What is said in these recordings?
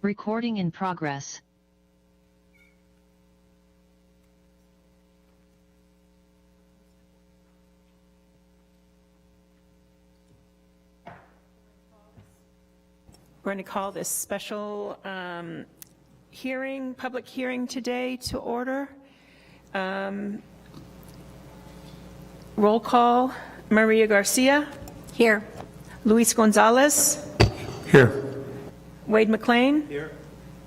Recording in progress. We're going to call this special public hearing today to order. Roll call: Maria Garcia. Here. Luis Gonzalez. Here. Wade McLean. Here.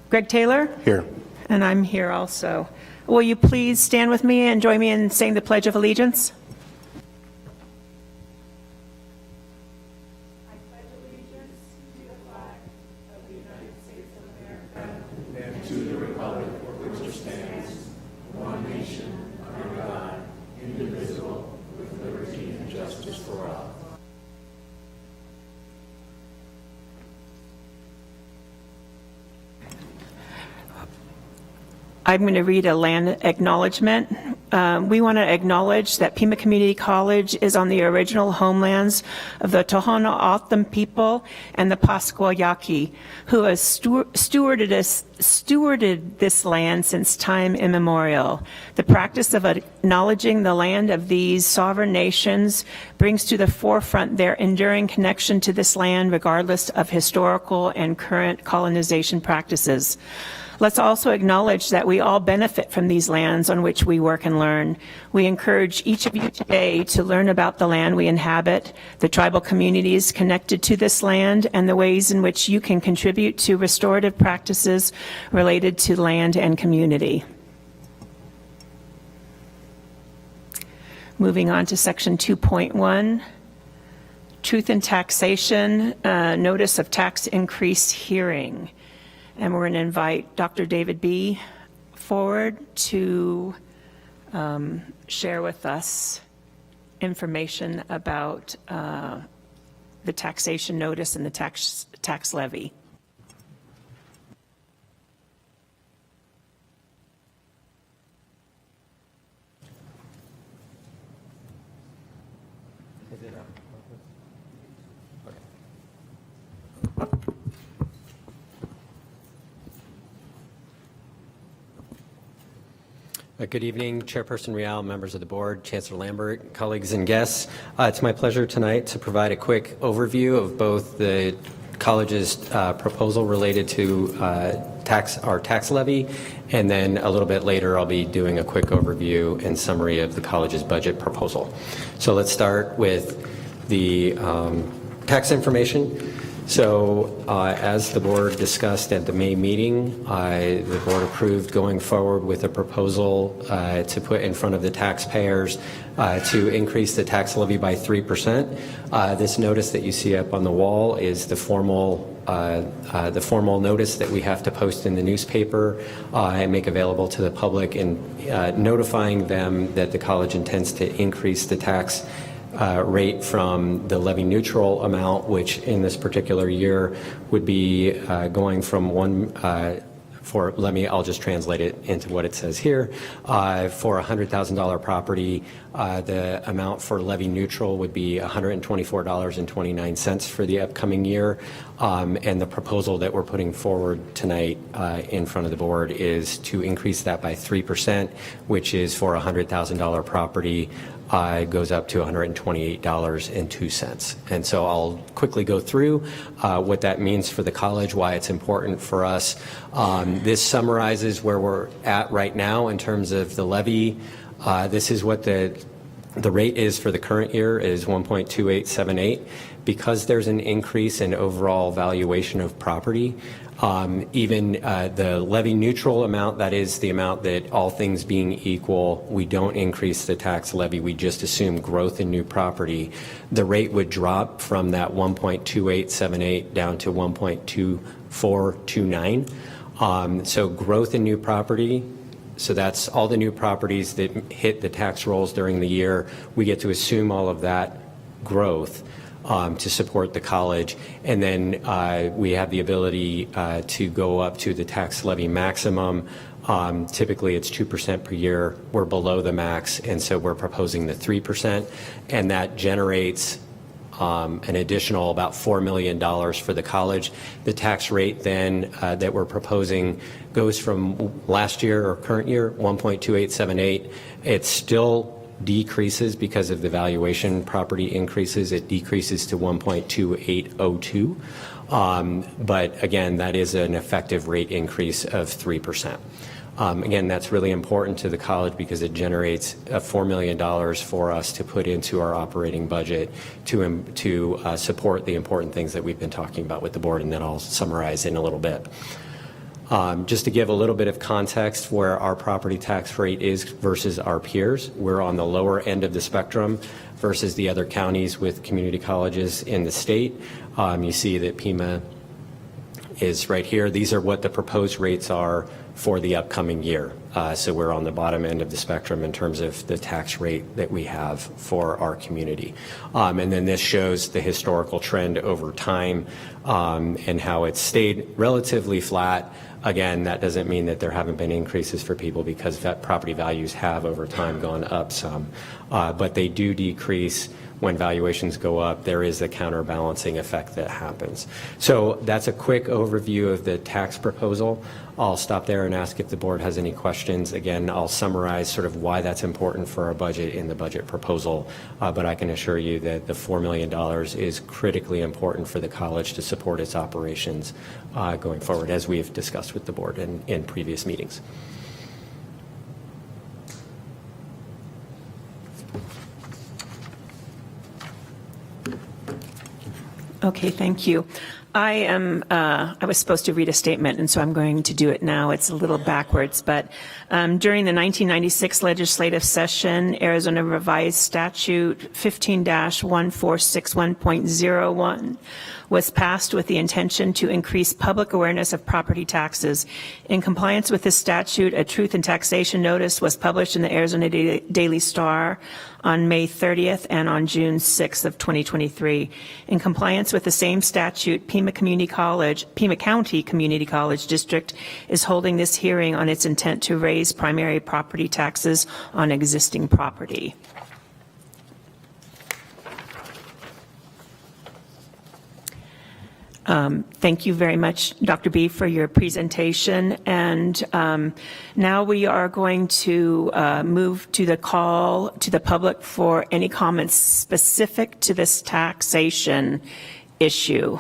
Greg Taylor. Here. And I'm here also. Will you please stand with me and join me in saying the Pledge of Allegiance? I'm going to read a land acknowledgement. We want to acknowledge that Pima Community College is on the original homelands of the Tohono O'odham people and the Pascua Yaqui, who has stewarded this land since time immemorial. The practice of acknowledging the land of these sovereign nations brings to the forefront their enduring connection to this land, regardless of historical and current colonization practices. Let's also acknowledge that we all benefit from these lands on which we work and learn. We encourage each of you today to learn about the land we inhabit, the tribal communities connected to this land, and the ways in which you can contribute to restorative practices related to land and community. Moving on to section 2.1, Truth in Taxation, Notice of Tax Increase Hearing. And we're going to invite Dr. David B. forward to share with us information about the taxation notice and the tax levy. Good evening, Chairperson Rial, members of the board, Chancellor Lambert, colleagues and guests. It's my pleasure tonight to provide a quick overview of both the college's proposal related to our tax levy, and then a little bit later I'll be doing a quick overview and summary of the college's budget proposal. So let's start with the tax information. So as the board discussed at the May meeting, the board approved going forward with a proposal to put in front of the taxpayers to increase the tax levy by 3%. This notice that you see up on the wall is the formal notice that we have to post in the newspaper and make available to the public, and notifying them that the college intends to increase the tax rate from the levy neutral amount, which in this particular year would be going from I'll just translate it into what it says here. For a $100,000 property, the amount for levy neutral would be $124.29 for the upcoming year. And the proposal that we're putting forward tonight in front of the board is to increase that by 3%, which is for a $100,000 property, goes up to $128.02. And so I'll quickly go through what that means for the college, why it's important for us. This summarizes where we're at right now in terms of the levy. This is what the rate is for the current year, is 1.2878. Because there's an increase in overall valuation of property, even the levy neutral amount, that is the amount that all things being equal, we don't increase the tax levy, we just assume growth in new property, the rate would drop from that 1.2878 down to 1.2429. So growth in new property, so that's all the new properties that hit the tax rolls during the year, we get to assume all of that growth to support the college, and then we have the ability to go up to the tax levy maximum. Typically it's 2% per year. We're below the max, and so we're proposing the 3%, and that generates an additional about $4 million for the college. The tax rate then that we're proposing goes from last year or current year, 1.2878. It still decreases because of the valuation property increases. It decreases to 1.2802. But again, that is an effective rate increase of 3%. Again, that's really important to the college because it generates $4 million for us to put into our operating budget to support the important things that we've been talking about with the board, and then I'll summarize in a little bit. Just to give a little bit of context where our property tax rate is versus our peers, we're on the lower end of the spectrum versus the other counties with community colleges in the state. You see that Pima is right here. These are what the proposed rates are for the upcoming year. So we're on the bottom end of the spectrum in terms of the tax rate that we have for our community. And then this shows the historical trend over time and how it's stayed relatively flat. Again, that doesn't mean that there haven't been increases for people because that property values have over time gone up some. But they do decrease when valuations go up. There is a counterbalancing effect that happens. So that's a quick overview of the tax proposal. I'll stop there and ask if the board has any questions. Again, I'll summarize sort of why that's important for our budget in the budget proposal, but I can assure you that the $4 million is critically important for the college to support its operations going forward, as we've discussed with the board in previous meetings. Okay, thank you. I was supposed to read a statement, and so I'm going to do it now. It's a little backwards, but during the 1996 legislative session, Arizona Revised Statute 15-1461.01 was passed with the intention to increase public awareness of property taxes. In compliance with this statute, a Truth in Taxation notice was published in the Arizona Daily Star on May 30th and on June 6th of 2023. In compliance with the same statute, Pima County Community College District is holding this hearing on its intent to raise primary property taxes on existing property. Thank you very much, Dr. B, for your presentation. And now we are going to move to the call to the public for any comments specific to this taxation issue.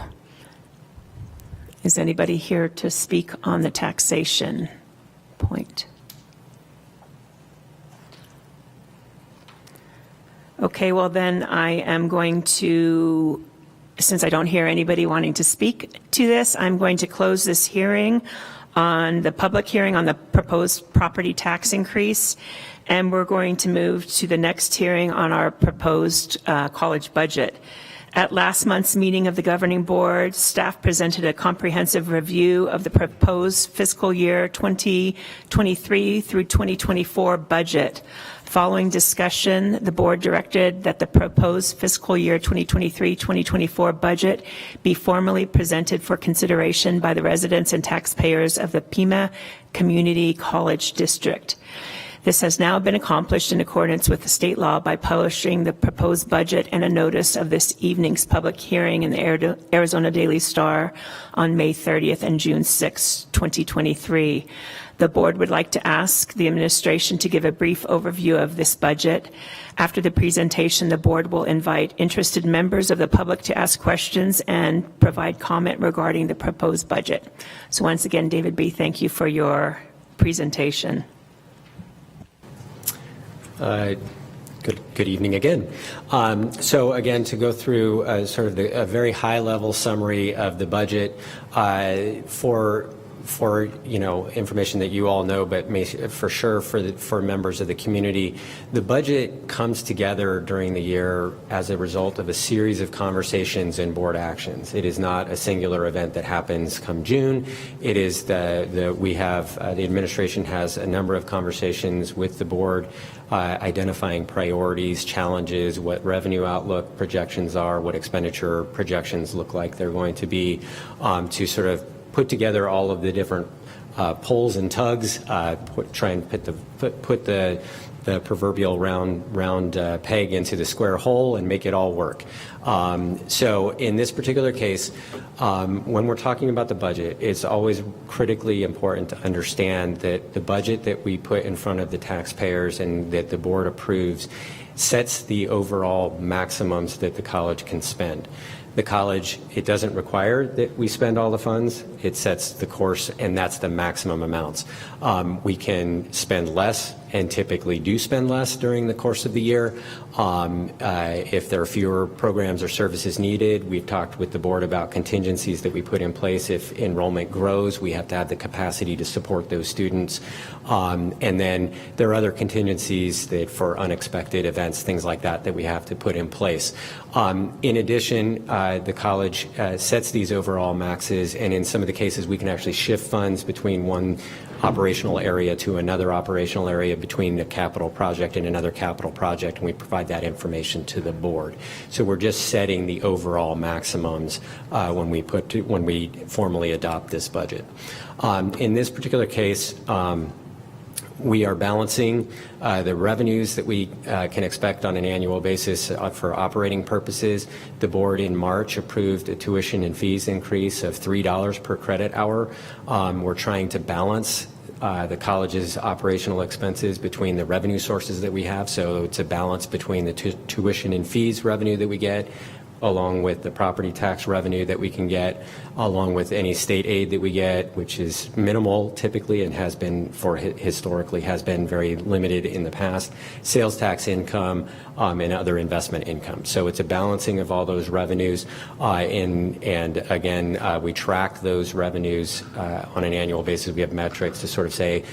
Is anybody here to speak on the taxation point? Okay, well then I am going to, since I don't hear anybody wanting to speak to this, I'm going to close this hearing on the public hearing on the proposed property tax increase, and we're going to move to the next hearing on our proposed college budget. At last month's meeting of the governing board, staff presented a comprehensive review of the proposed fiscal year 2023 through 2024 budget. Following discussion, the board directed that the proposed fiscal year 2023-2024 budget be formally presented for consideration by the residents and taxpayers of the Pima Community College District. This has now been accomplished in accordance with the state law by publishing the proposed budget and a notice of this evening's public hearing in the Arizona Daily Star on May 30th and June 6, 2023. The board would like to ask the administration to give a brief overview of this budget. After the presentation, the board will invite interested members of the public to ask questions and provide comment regarding the proposed budget. So once again, David B., thank you for your presentation. Good evening again. So again, to go through sort of a very high-level summary of the budget for information that you all know, but for sure for members of the community, the budget comes together during the year as a result of a series of conversations and board actions. It is not a singular event that happens come June. It is the administration has a number of conversations with the board, identifying priorities, challenges, what revenue outlook projections are, what expenditure projections look like they're going to be, to sort of put together all of the different pulls and tugs, try and put the the proverbial round peg into the square hole and make it all work. So in this particular case, when we're talking about the budget, it's always critically important to understand that the budget that we put in front of the taxpayers and that the board approves sets the overall maximums that the college can spend. The college, it doesn't require that we spend all the funds. It sets the course, and that's the maximum amounts. We can spend less, and typically do spend less during the course of the year. If there are fewer programs or services needed, we've talked with the board about contingencies that we put in place. If enrollment grows, we have to have the capacity to support those students. And then there are other contingencies that for unexpected events, things like that, that we have to put in place. In addition, the college sets these overall maxes, and in some of the cases, we can actually shift funds between one operational area to another operational area, between a capital project and another capital project, and we provide that information to the board. So we're just setting the overall maximums when we formally adopt this budget. In this particular case, we are balancing the revenues that we can expect on an annual basis for operating purposes. The board in March approved a tuition and fees increase of $3 per credit hour. We're trying to balance the college's operational expenses between the revenue sources that we have. So it's a balance between the tuition and fees revenue that we get, along with the property tax revenue that we can get, along with any state aid that we get, which is minimal typically and has been historically has been very limited in the past, sales tax income, and other investment income. So it's a balancing of all those revenues, and again, we track those revenues on an annual basis. We have metrics to sort of say,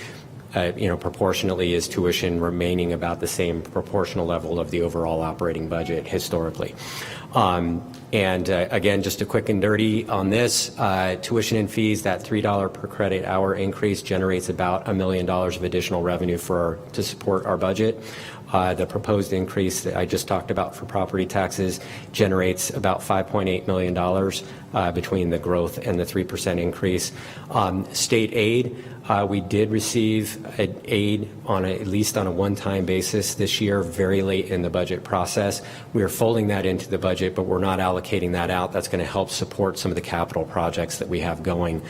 proportionately is tuition remaining about the same proportional level of the overall operating budget historically. Again, just a quick and dirty on this, tuition and fees, that $3 per credit hour increase generates about $1 million of additional revenue to support our budget. The proposed increase that I just talked about for property taxes generates about $5.8 million between the growth and the 3% increase. State aid, we did receive aid at least on a one-time basis this year, very late in the budget process. We are folding that into the budget, but we're not allocating that out. That's going to help support some of the capital projects that we have going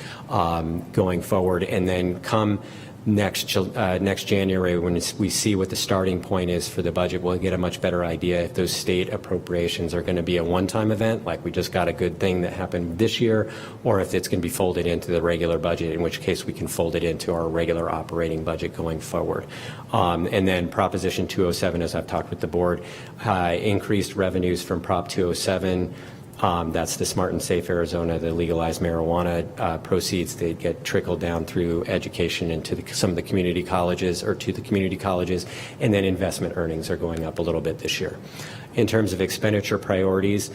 forward. And then come next January, when we see what the starting point is for the budget, we'll get a much better idea if those state appropriations are going to be a one-time event, like we just got a good thing that happened this year, or if it's going to be folded into the regular budget, in which case we can fold it into our regular operating budget going forward. And then Proposition 207, as I've talked with the board, increased revenues from Prop 207. That's the Smart and Safe Arizona, the legalized marijuana proceeds that get trickled down through education into some of the community colleges, or to the community colleges, and then investment earnings are going up a little bit this year. In terms of expenditure priorities,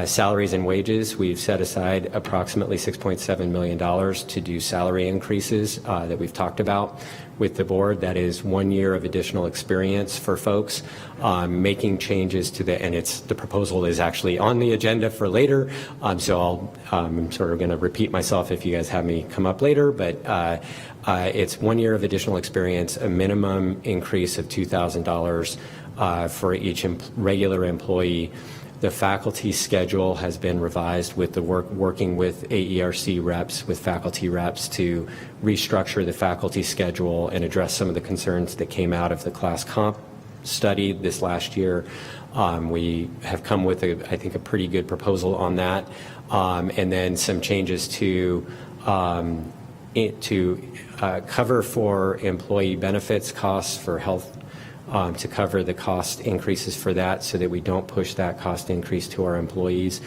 salaries and wages, we've set aside approximately $6.7 million to do salary increases that we've talked about with the board. That is 1 year of additional experience for folks, making changes to the proposal is actually on the agenda for later. So I'm sort of going to repeat myself if you guys have me come up later, but it's 1 year of additional experience, a minimum increase of $2,000 for each regular employee. The faculty schedule has been revised with the working with AERC reps, with faculty reps, to restructure the faculty schedule and address some of the concerns that came out of the class comp study this last year. We have come with, I think, a pretty good proposal on that, and then some changes to cover for employee benefits costs for health, to cover the cost increases for that, so that we don't push that cost increase to our employees,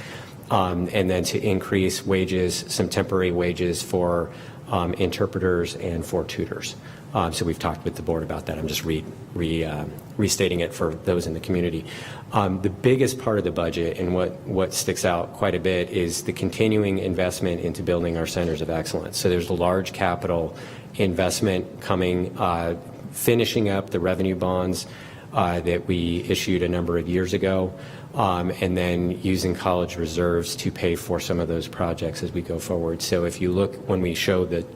and then to increase wages, some temporary wages for interpreters and for tutors. So we've talked with the board about that. I'm just restating it for those in the community. The biggest part of the budget, and what sticks out quite a bit, is the continuing investment into building our centers of excellence. So there's a large capital investment coming, finishing up the revenue bonds that we issued a number of years ago, and then using college reserves to pay for some of those projects as we go forward. So if you look, when we show the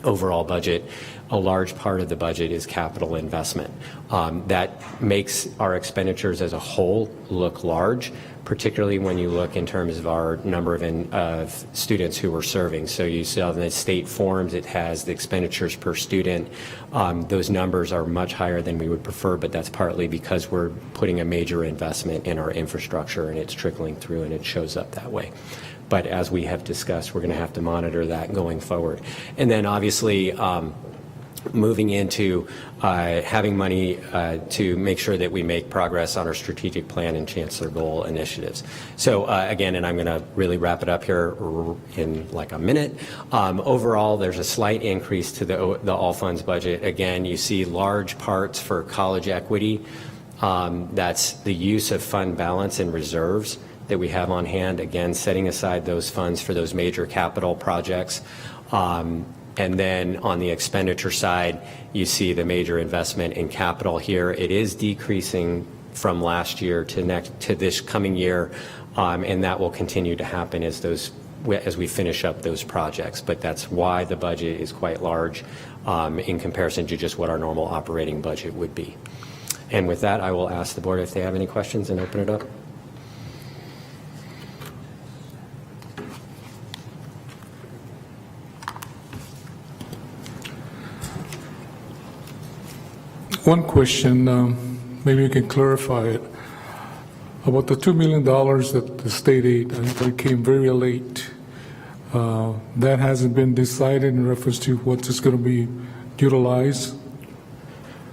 overall budget, a large part of the budget is capital investment. That makes our expenditures as a whole look large, particularly when you look in terms of our number of students who we're serving. So you see on the state forms, it has the expenditures per student. Those numbers are much higher than we would prefer, but that's partly because we're putting a major investment in our infrastructure, and it's trickling through, and it shows up that way. But as we have discussed, we're going to have to monitor that going forward. And then obviously, moving into having money to make sure that we make progress on our strategic plan and Chancellor goal initiatives. So again, and I'm going to really wrap it up here in like a minute. Overall, there's a slight increase to the all funds budget. Again, you see large parts for college equity. That's the use of fund balance and reserves that we have on hand, again, setting aside those funds for those major capital projects. And then on the expenditure side, you see the major investment in capital here. It is decreasing from last year to this coming year, and that will continue to happen as we finish up those projects. But that's why the budget is quite large in comparison to just what our normal operating budget would be. And with that, I will ask the board if they have any questions and open it up. One question, maybe you can clarify it, about the $2 million that the state aid, I think it came very late. That hasn't been decided in reference to what is going to be utilized?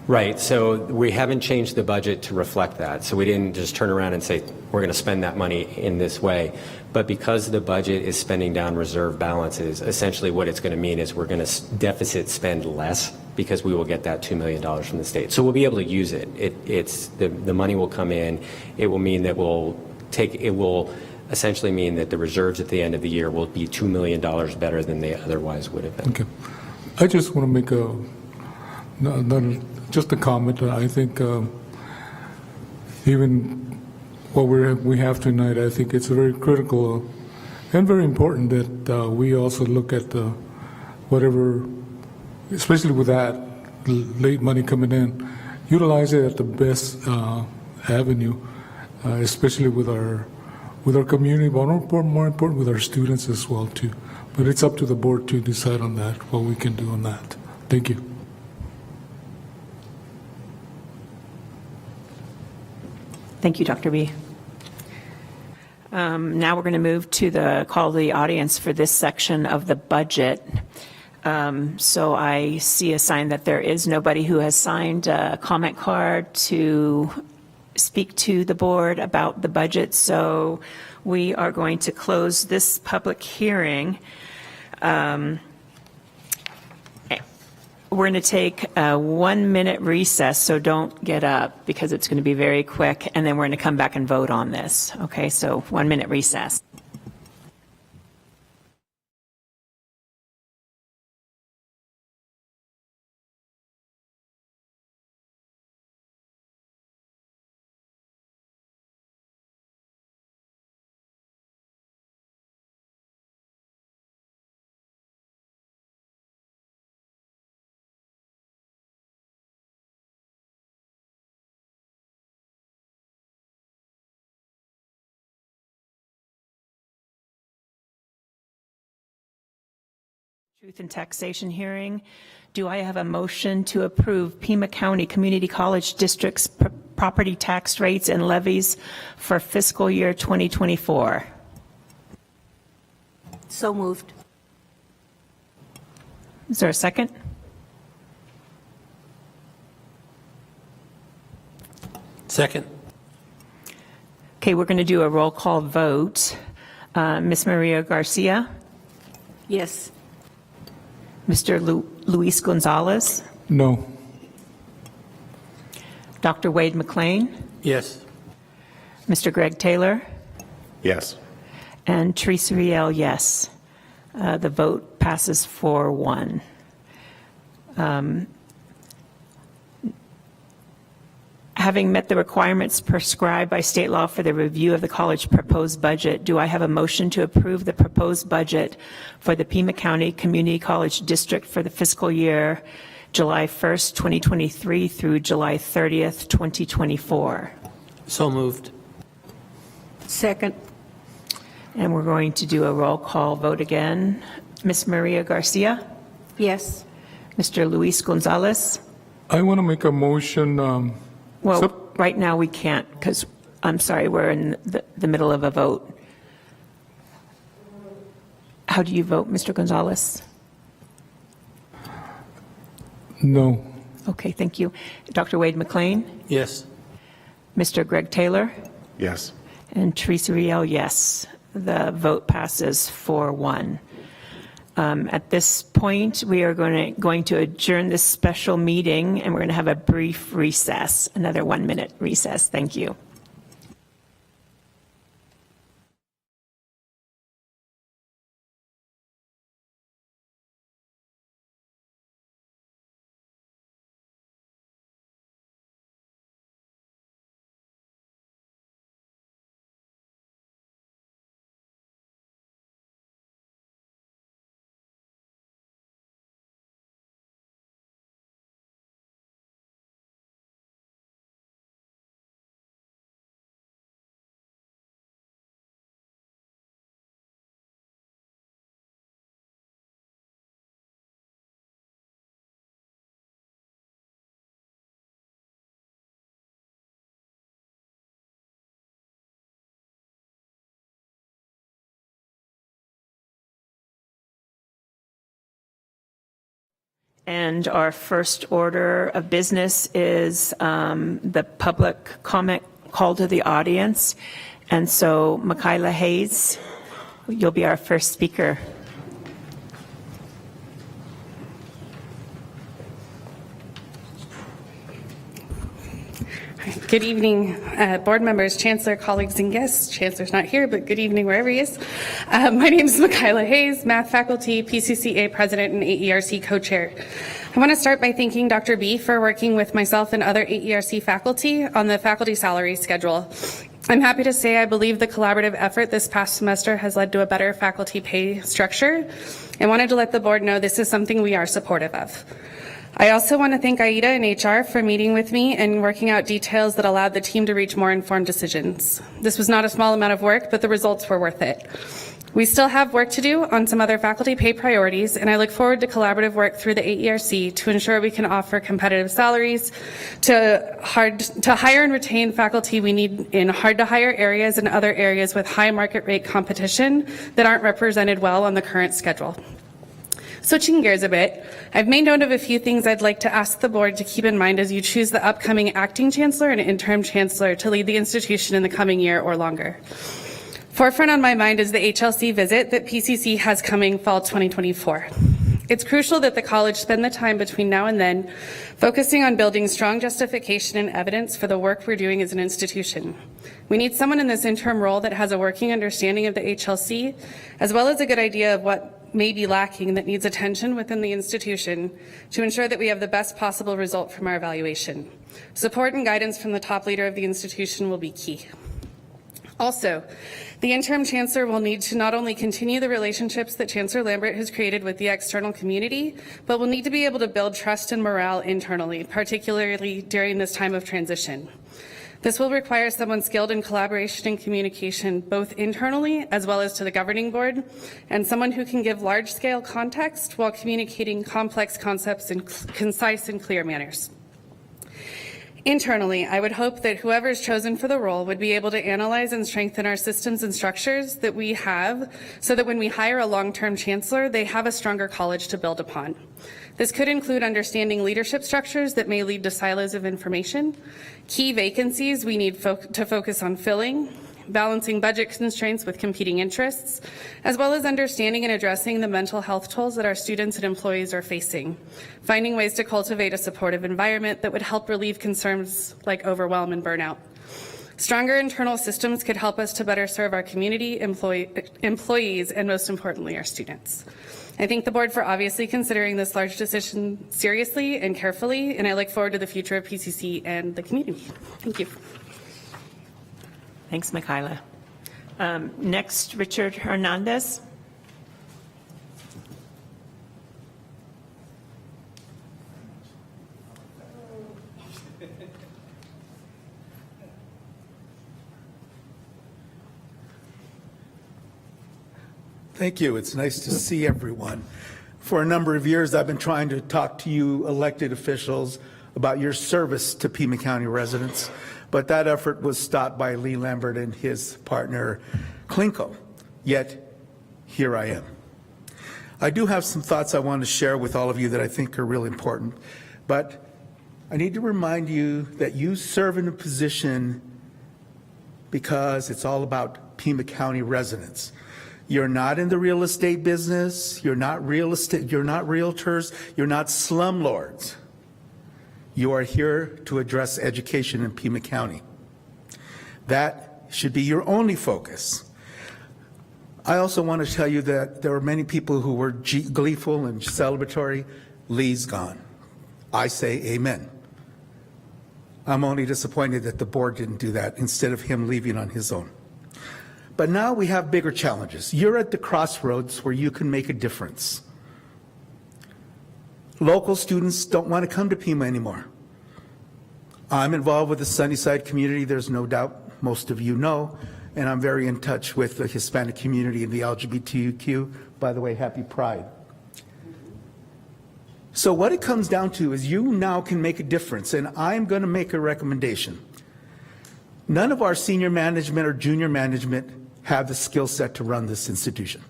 Right, so we haven't changed the budget to reflect that. So we didn't just turn around and say, we're going to spend that money in this way. But because the budget is spending down reserve balances, essentially what it's going to mean is we're going to deficit spend less because we will get that $2 million from the state. So we'll be able to use it. The money will come in. It will mean that it will essentially mean that the reserves at the end of the year will be $2 million better than they otherwise would have been. Okay. I just want to make just a comment. I think even what we have tonight, I think it's very critical and very important that we also look at whatever, especially with that late money coming in, utilize it at the best avenue, especially with our community, but more important with our students as well too. But it's up to the board to decide on that, what we can do on that. Thank you. Thank you, Dr. B. Now we're going to move to the call of the audience for this section of the budget. So I see a sign that there is nobody who has signed a comment card to speak to the board about the budget. So we are going to close this public hearing. We're going to take a 1-minute recess, so don't get up because it's going to be very quick, and then we're going to come back and vote on this. Okay, so 1-minute recess. Truth and Taxation hearing. Do I have a motion to approve Pima County Community College District's property tax rates and levies for fiscal year 2024? So moved. Is there a second? Second. Okay, we're going to do a roll call vote. Ms. Maria Garcia, Yes. Mr. Luis Gonzalez, No. Dr. Wade McLean, Yes. Mr. Greg Taylor, Yes. and Teresa Riel, yes. The vote passes 4-1. Having met the requirements prescribed by state law for the review of the college proposed budget, do I have a motion to approve the proposed budget for the Pima County Community College District for the fiscal year July 1st, 2023 through July 30th, 2024? So moved. Second. And we're going to do a roll call vote again. Ms. Maria Garcia? Yes. Mr. Luis Gonzalez? I want to make a motion. Well, Sup- right now we can't because, I'm sorry, we're in the middle of a vote. How do you vote, Mr. Gonzalez? No. Okay, thank you. Dr. Wade McLean? Yes. Mr. Greg Taylor? Yes. And Teresa Riel, yes. The vote passes 4-1. At this point, we are going to adjourn this special meeting, and we're going to have a brief recess, another 1-minute recess. Thank you. And our first order of business is the public comment call to the audience. And so, Michaela Hayes, you'll be our first speaker. Good evening, board members, Chancellor, colleagues, and guests. Chancellor's not here, but good evening wherever he is. My name is Michaela Hayes, math faculty, PCCA president, and AERC co-chair. I want to start by thanking Dr. B for working with myself and other AERC faculty on the faculty salary schedule. I'm happy to say I believe the collaborative effort this past semester has led to a better faculty pay structure, and wanted to let the board know this is something we are supportive of. I also want to thank Aida and HR for meeting with me and working out details that allowed the team to reach more informed decisions. This was not a small amount of work, but the results were worth it. We still have work to do on some other faculty pay priorities, and I look forward to collaborative work through the AERC to ensure we can offer competitive salaries to hire and retain faculty we need in hard-to-hire areas and other areas with high market rate competition that aren't represented well on the current schedule. Switching gears a bit, I've made note of a few things I'd like to ask the board to keep in mind as you choose the upcoming acting chancellor and interim chancellor to lead the institution in the coming year or longer. Forefront on my mind is the HLC visit that PCC has coming fall 2024. It's crucial that the college spend the time between now and then focusing on building strong justification and evidence for the work we're doing as an institution. We need someone in this interim role that has a working understanding of the HLC, as well as a good idea of what may be lacking that needs attention within the institution to ensure that we have the best possible result from our evaluation. Support and guidance from the top leader of the institution will be key. Also, the interim chancellor will need to not only continue the relationships that Chancellor Lambert has created with the external community, but will need to be able to build trust and morale internally, particularly during this time of transition. This will require someone skilled in collaboration and communication, both internally as well as to the governing board, and someone who can give large-scale context while communicating complex concepts in concise and clear manners. Internally, I would hope that whoever is chosen for the role would be able to analyze and strengthen our systems and structures that we have so that when we hire a long-term chancellor, they have a stronger college to build upon. This could include understanding leadership structures that may lead to silos of information, key vacancies we need to focus on filling, balancing budget constraints with competing interests, as well as understanding and addressing the mental health tolls that our students and employees are facing, finding ways to cultivate a supportive environment that would help relieve concerns like overwhelm and burnout. Stronger internal systems could help us to better serve our community, employees, and most importantly, our students. I thank the board for obviously considering this large decision seriously and carefully, and I look forward to the future of PCC and the community. Thank you. Thanks, Michaela. Next, Richard Hernandez. Thank you. It's nice to see everyone. For a number of years, I've been trying to talk to you elected officials about your service to Pima County residents, but that effort was stopped by Lee Lambert and his partner, Klinko. Yet, here I am. I do have some thoughts I want to share with all of you that I think are really important, but I need to remind you that you serve in a position because it's all about Pima County residents. You're not in the real estate business. You're not real estate. You're not realtors. You're not slumlords. You are here to address education in Pima County. That should be your only focus. I also want to tell you that there were many people who were gleeful and celebratory. Lee's gone. I say amen. I'm only disappointed that the board didn't do that instead of him leaving on his own. But now we have bigger challenges. You're at the crossroads where you can make a difference. Local students don't want to come to Pima anymore. I'm involved with the Sunnyside community, there's no doubt most of you know, and I'm very in touch with the Hispanic community and the LGBTQ. By the way, happy Pride. So what it comes down to is you now can make a difference, and I'm going to make a recommendation. None of our senior management or junior management have the skill set to run this institution.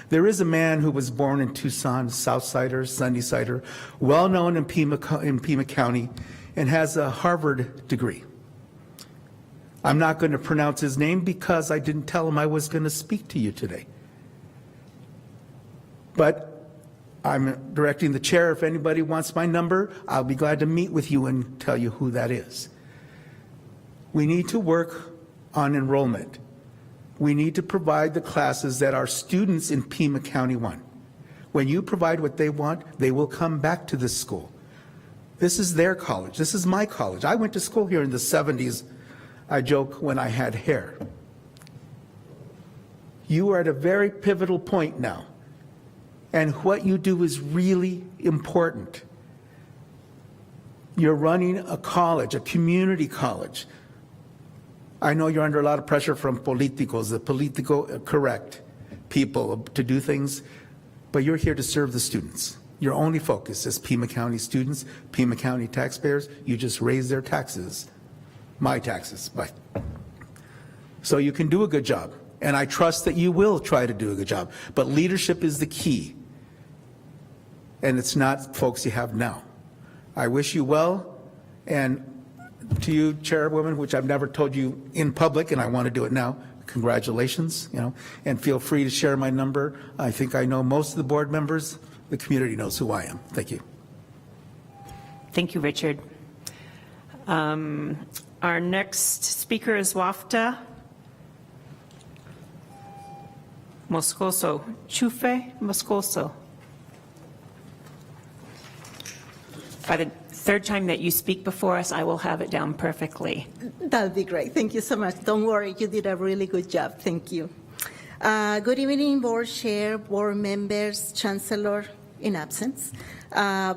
There is a man who was born in Tucson, Southsider, Sunnysider, well known in Pima County, and has a Harvard degree. I'm not going to pronounce his name because I didn't tell him I was going to speak to you today. But I'm directing the chair. If anybody wants my number, I'll be glad to meet with you and tell you who that is. We need to work on enrollment. We need to provide the classes that our students in Pima County want. When you provide what they want, they will come back to this school. This is their college. This is my college. I went to school here in the 70s. I joke, when I had hair. You are at a very pivotal point now. And what you do is really important. You're running a college, a community college. I know you're under a lot of pressure from politicos, the political correct people to do things, but you're here to serve the students. Your only focus is Pima County students, Pima County taxpayers. You just raise their taxes, my taxes. So you can do a good job, and I trust that you will try to do a good job. But leadership is the key, and it's not folks you have now. I wish you well, and to you, Chairwoman, which I've never told you in public, and I want to do it now, congratulations, and feel free to share my number. I think I know most of the board members. The community knows who I am. Thank you. Thank you, Richard. Our next speaker is Wafta Moscoso. Chufe Moscoso. By the third time that you speak before us, I will have it down perfectly. That would be great. Thank you so much. Don't worry, you did a really good job. Thank you. Good evening, board chair, board members, chancellor in absence,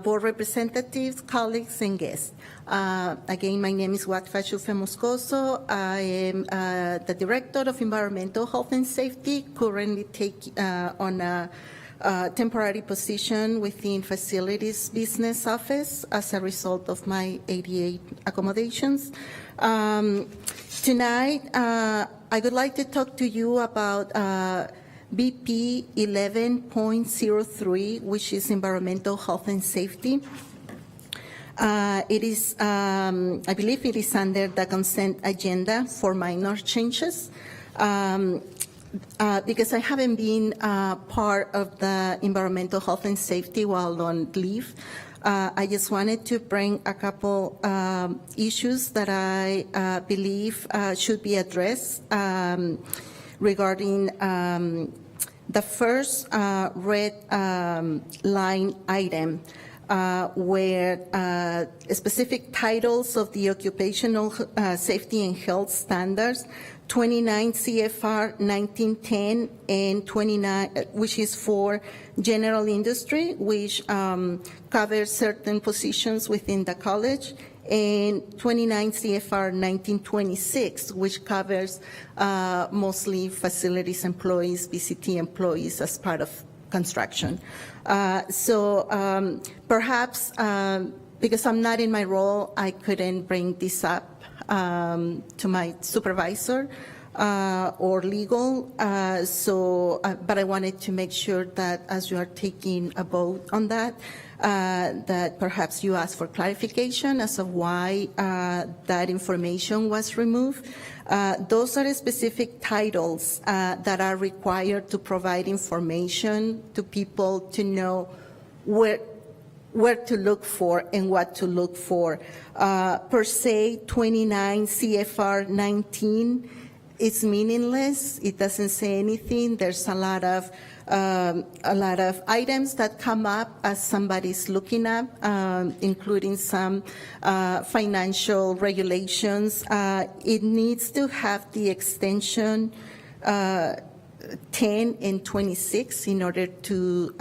board representatives, colleagues, and guests. Again, my name is Watfa Chufe Moscoso. I am the Director of Environmental Health and Safety, currently on a temporary position within Facilities Business Office as a result of my 88 accommodations. Tonight, I would like to talk to you about BP 11.03, which is Environmental Health and Safety. It is, I believe it is under the consent agenda for minor changes. Because I haven't been part of the environmental health and safety while on leave, I just wanted to bring a couple issues that I believe should be addressed regarding The first red line item where specific titles of the occupational safety and health standards, 29 CFR 1910 and 29, which is for general industry, which covers certain positions within the college, and 29 CFR 1926, which covers mostly facilities employees, BCT employees as part of construction. So perhaps because I'm not in my role, I couldn't bring this up to my supervisor or legal. But I wanted to make sure that as you are taking a vote on that, that perhaps you ask for clarification as of why that information was removed. Those are specific titles that are required to provide information to people to know where to look for and what to look for. Per se, 29 CFR 19 is meaningless. It doesn't say anything. There's a lot of items that come up as somebody's looking up, including some financial regulations. It needs to have the extension 10 and 26 in order to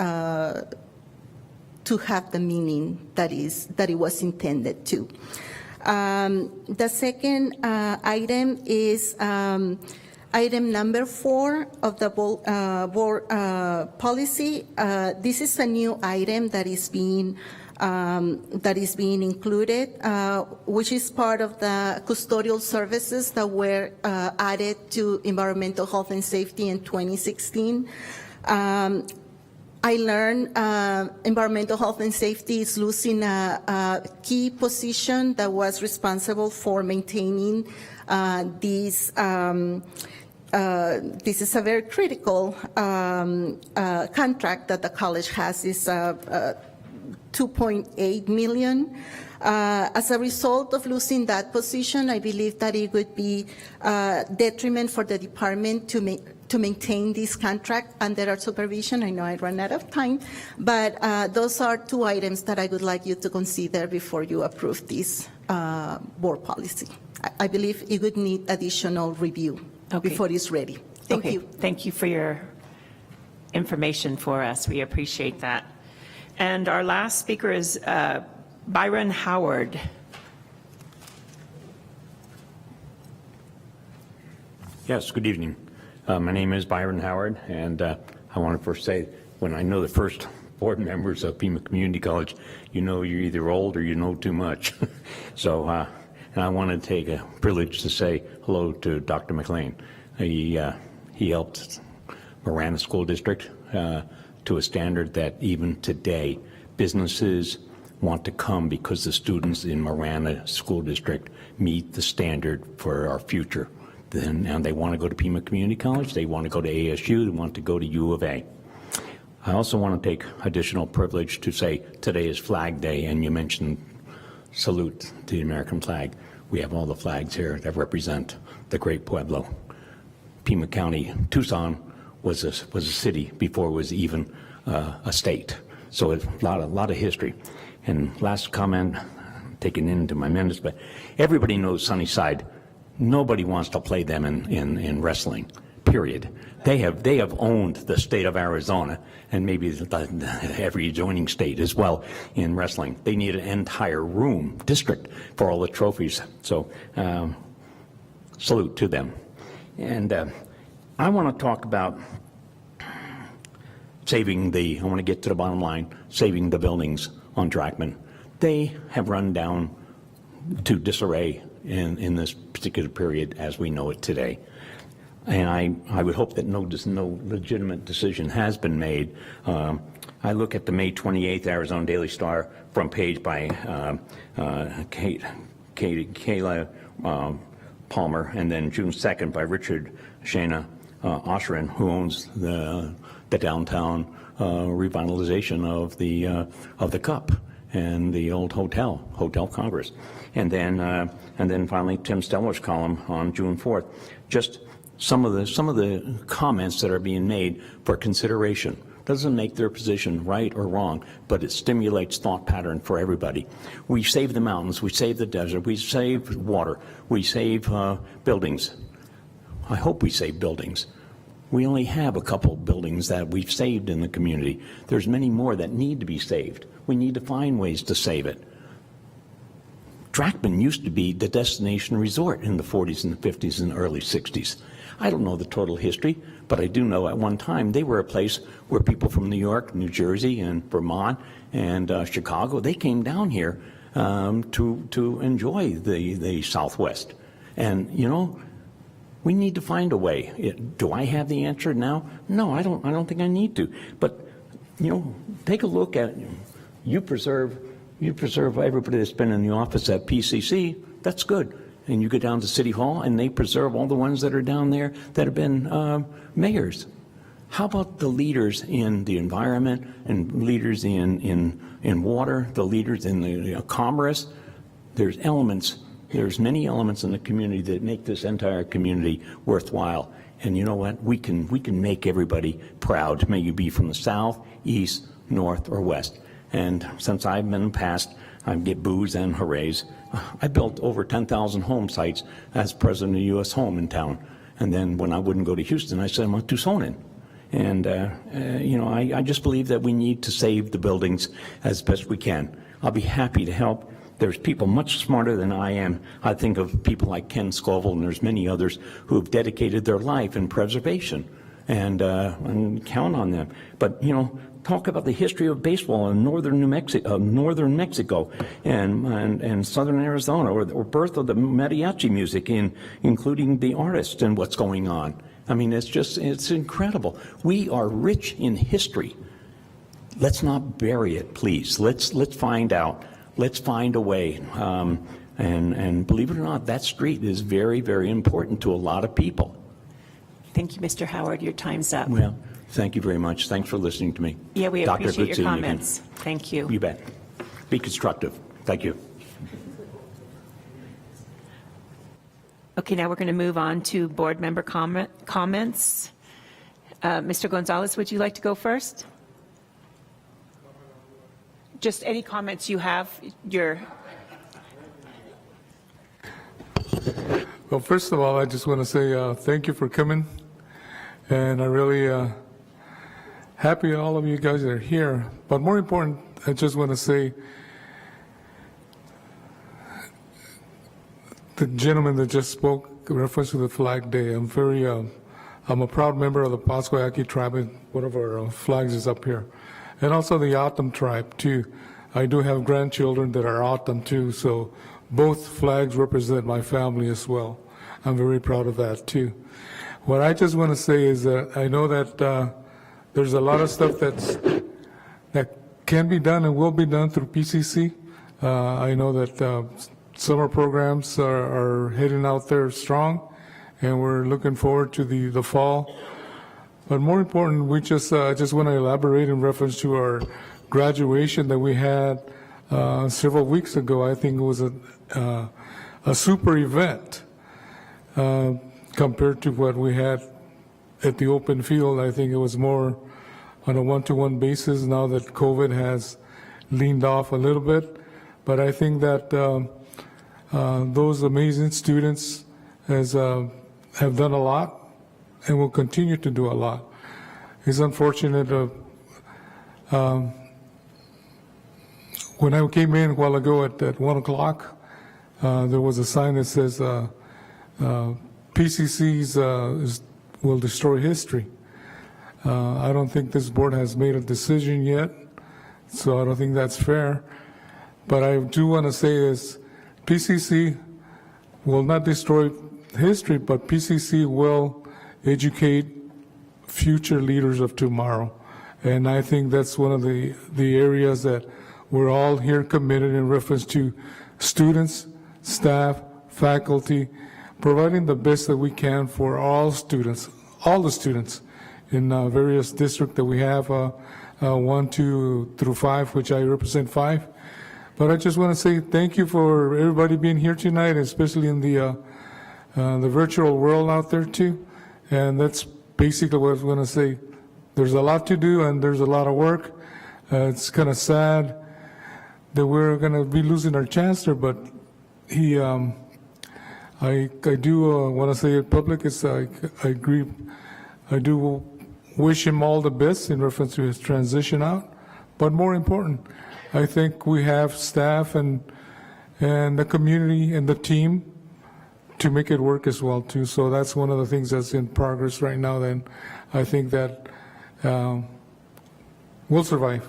have the meaning that it was intended to. The second item is item number 4 of the board policy. This is a new item that is being included, which is part of the custodial services that were added to environmental health and safety in 2016. I learned environmental health and safety is losing a key position that was responsible for maintaining these. This is a very critical contract that the college has. Is 2.8 million. As a result of losing that position, I believe that it would be detriment for the department to maintain this contract under our supervision. I know I ran out of time, but those are 2 items that I would like you to consider before you approve this board policy. I believe it would need additional review before it's ready. Thank you. Thank you for your information for us. We appreciate that. And our last speaker is Byron Howard. Yes, good evening. My name is Byron Howard, and I want to first say, when I know the first board members of Pima Community College, you know you're either old or you know too much. So, and I want to take a privilege to say hello to Dr. McLean. He helped Marana School District to a standard that even today businesses want to come because the students in Marana School District meet the standard for our future. And they want to go to Pima Community College, they want to go to ASU, they want to go to U of A. I also want to take additional privilege to say today is Flag Day, and you mentioned salute to the American flag. We have all the flags here that represent the great Pueblo. Pima County, Tucson was a city before it was even a state. So it's a lot of history. And last comment, taken into my minutes, but everybody knows Sunnyside. Nobody wants to play them in wrestling, period. They have owned the state of Arizona and maybe every adjoining state as well in wrestling. They need an entire district for all the trophies. So salute to them. And I want to talk about I want to get to the bottom line, saving the buildings on Drackman. They have run down to disarray in this particular period as we know it today. And I would hope that no legitimate decision has been made. I look at the May 28th Arizona Daily Star front page by Kayla Palmer, and then June 2nd by Richard Shana Osherin, who owns the downtown revitalization of the Cup and the old Hotel Congress, and then finally Tim Steller's column on June 4th. Just some of the comments that are being made for consideration. Doesn't make their position right or wrong, but it stimulates thought pattern for everybody. We save the mountains, we save the desert, we save water, we save buildings. I hope we save buildings. We only have a couple buildings that we've saved in the community. There's many more that need to be saved. We need to find ways to save it. Drachman used to be the destination resort in the 40s and the 50s and early 60s. I don't know the total history, but I do know at one time they were a place where people from New York, New Jersey, and Vermont, and Chicago, they came down here to enjoy the Southwest. And, you know, we need to find a way. Do I have the answer now? No, I don't think I need to. But, you know, take a look at, you preserve everybody that's been in the office at PCC, that's good. And you go down to City Hall and they preserve all the ones that are down there that have been mayors. How about the leaders in the environment and leaders in water, the leaders in the commerce? There's many elements in the community that make this entire community worthwhile. And you know what? We can make everybody proud. May you be from the south, east, north, or west. And since I've been passed, I get boos and hoorays. I built over 10,000 home sites as president of U.S. Home in town. And then when I wouldn't go to Houston, I said I'm a Tucsonan. And, you know, I just believe that we need to save the buildings as best we can. I'll be happy to help. There's people much smarter than I am. I think of people like Ken Scoville, and there's many others who have dedicated their life in preservation, and count on them. But, you know, talk about the history of baseball in northern Mexico and southern Arizona, or birth of the mariachi music, including the artists and what's going on. I mean, it's incredible. We are rich in history. Let's not bury it, please. Let's find out. Let's find a way. And believe it or not, that street is very, very important to a lot of people. Thank you, Mr. Howard. Your time's up. Well, thank you very much. Thanks for listening to me. Yeah, we Dr. appreciate your Gutsin, comments. Thank you. You bet. Be constructive. Thank you. Okay, now we're going to move on to board member comments. Mr. Gonzalez, would you like to go first? Just any comments you have. Well, first of all, I just want to say thank you for coming. And I'm really happy all of you guys are here. But more important, I just want to say, the gentleman that just spoke in reference to the Flag Day, I'm a proud member of the Pasquayaki tribe, and one of our flags is up here. And also the O'odham tribe, too. I do have grandchildren that are O'odham, too, so both flags represent my family as well. I'm very proud of that, too. What I just want to say is that I know that there's a lot of stuff that can be done and will be done through PCC. I know that summer programs are heading out there strong, and we're looking forward to the fall. But more important, I just want to elaborate in reference to our graduation that we had several weeks ago. I think it was a super event compared to what we had at the open field. I think it was more on a one-to-one basis now that COVID has leaned off a little bit. But I think that those amazing students have done a lot and will continue to do a lot. It's unfortunate. When I came in a while ago at 1 o'clock, there was a sign that says PCCs will destroy history. I don't think this board has made a decision yet, so I don't think that's fair. But I do want to say is PCC will not destroy history, but PCC will educate future leaders of tomorrow. And I think that's one of the areas that we're all here committed in reference to students, staff, faculty, providing the best that we can for all students, all the students in various districts that we have, 1, 2 through 5, which I represent 5. But I just want to say thank you for everybody being here tonight, especially in the virtual world out there too. And that's basically what I was going to say. There's a lot to do and there's a lot of work. It's kind of sad that we're going to be losing our chancellor, but he, I do want to say it public, I agree. I do wish him all the best in reference to his transition out. But more important, I think we have staff and the community and the team to make it work as well too. So that's one of the things that's in progress right now. Then I think that we'll survive.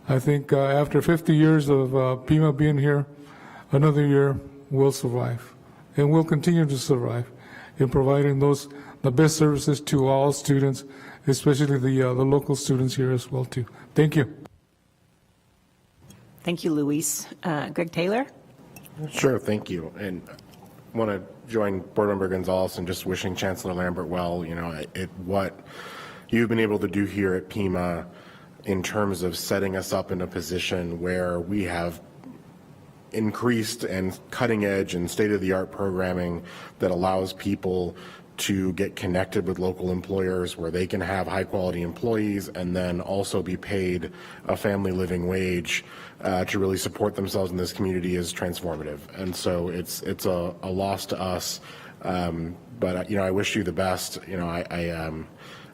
I think after 50 years of Pima being here, another year we'll survive, and we'll continue to survive in providing the best services to all students, especially the local students here as well too. Thank you. Thank you, Luis. Greg Taylor? Sure, thank you. And I want to join Board Member Gonzalez in just wishing Chancellor Lambert well. You know, what you've been able to do here at Pima in terms of setting us up in a position where we have increased and cutting edge and state-of-the-art programming that allows people to get connected with local employers where they can have high-quality employees and then also be paid a family living wage to really support themselves in this community is transformative. And so it's a loss to us. But you know, I wish you the best. You know,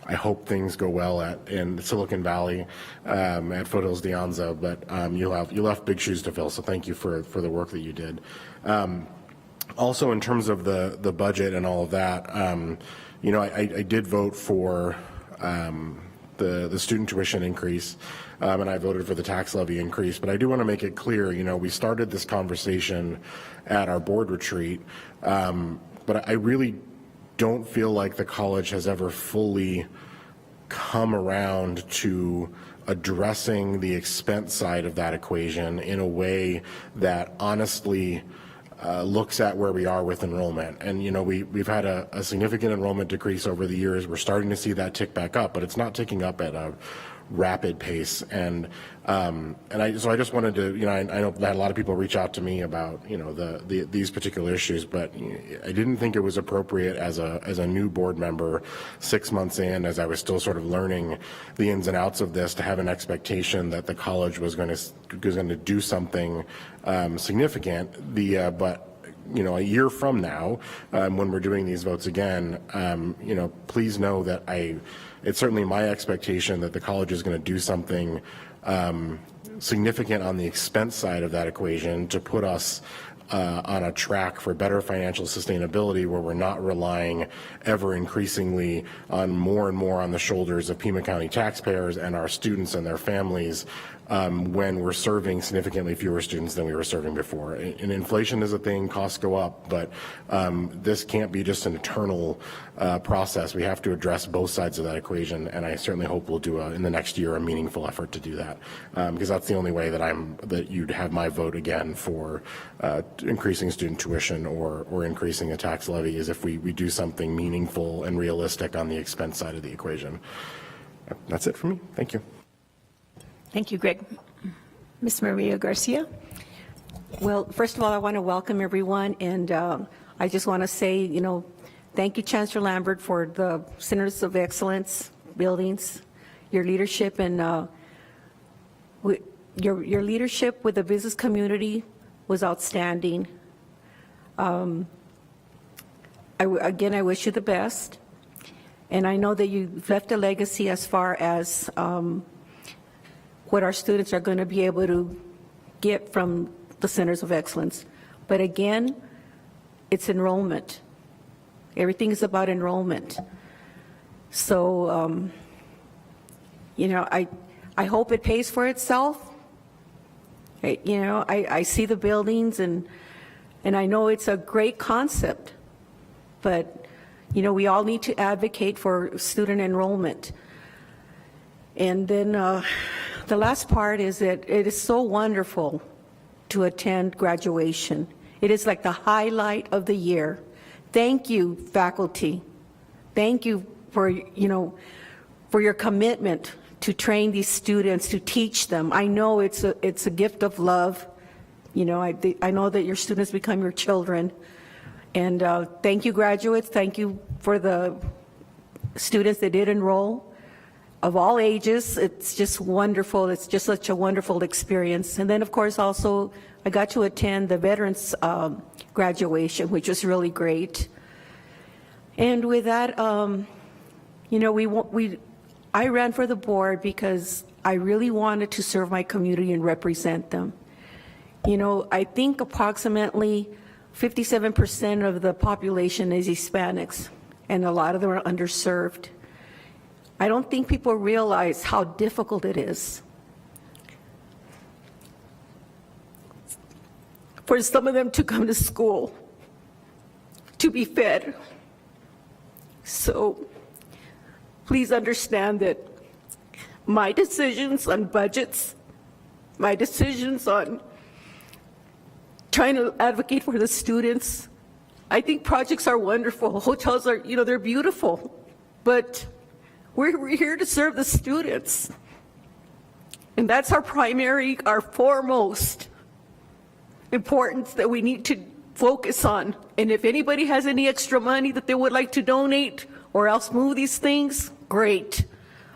I hope things go well in Silicon Valley at Foothills de Anza, but you'll have big shoes to fill. So thank you for the work that you did. Also, in terms of the budget and all of that, you know, I did vote for the student tuition increase, and I voted for the tax levy increase. But I do want to make it clear, you know, we started this conversation at our board retreat, but I really don't feel like the college has ever fully come around to addressing the expense side of that equation in a way that honestly looks at where we are with enrollment. And you know, we've had a significant enrollment decrease over the years. We're starting to see that tick back up, but it's not ticking up at a rapid pace. And I just wanted to, you know, I know that a lot of people reach out to me about, you know, these particular issues, but I didn't think it was appropriate as a new board member 6 months in, as I was still sort of learning the ins and outs of this, to have an expectation that the college was going to do something significant. But you know, a year from now, when we're doing these votes again, you know, please know that it's certainly my expectation that the college is going to do something significant on the expense side of that equation to put us on a track for better financial sustainability, where we're not relying ever increasingly on more and more on the shoulders of Pima County taxpayers and our students and their families when we're serving significantly fewer students than we were serving before. And inflation is a thing, costs go up, but this can't be just an eternal process. We have to address both sides of that equation, and I certainly hope we'll do in the next year a meaningful effort to do that, because that's the only way that you'd have my vote again for increasing student tuition or increasing a tax levy, is if we do something meaningful and realistic on the expense side of the equation. That's it for me. Thank you. Thank you, Greg. Ms. Maria Garcia? Well, first of all, I want to welcome everyone, and I just want to say, you know, thank you, Chancellor Lambert, for the Centers of Excellence buildings, your leadership, and your leadership with the business community was outstanding. Again, I wish you the best, and I know that you've left a legacy as far as what our students are going to be able to get from the Centers of Excellence. But again, it's enrollment. Everything is about enrollment. So, you know, I hope it pays for itself. You know, I see the buildings, and I know it's a great concept, but, you know, we all need to advocate for student enrollment. And then the last part is that it is so wonderful to attend graduation. It is like the highlight of the year. Thank you, faculty. Thank you for, you know, for your commitment to train these students, to teach them. I know it's a gift of love. You know, I know that your students become your children. And thank you, graduates. Thank you, for the students that did enroll of all ages. It's just wonderful. It's just such a wonderful experience. And then, of course, also I got to attend the veterans graduation, which was really great. And with that, you know, I ran for the board because I really wanted to serve my community and represent them. You know, I think approximately 57% of the population is Hispanics, and a lot of them are underserved. I don't think people realize how difficult it is for some of them to come to school, to be fed. So please understand that my decisions on budgets, my decisions on trying to advocate for the students, I think projects are wonderful. Hotels are, you know, they're beautiful, but we're here to serve the students. And that's our primary, our foremost importance that we need to focus on. And if anybody has any extra money that they would like to donate or else move these things, great.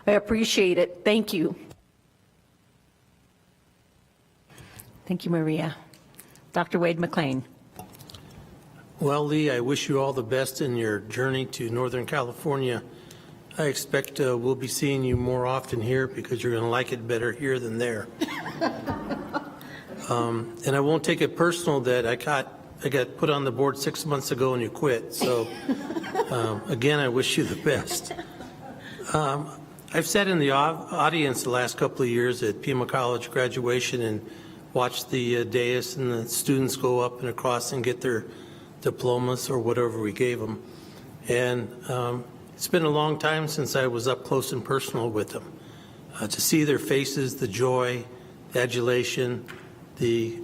I appreciate it. Thank you. Thank you, Maria. Dr. Wade McLean. Well, Lee, I wish you all the best in your journey to Northern California. I expect we'll be seeing you more often here because you're going to like it better here than there. And I won't take it personal that I got put on the board 6 months ago and you quit. So again, I wish you the best. I've sat in the audience the last couple of years at Pima College graduation and watched the dais and the students go up and across and get their diplomas or whatever we gave them. And it's been a long time since I was up close and personal with them. To see their faces, the joy, the adulation, the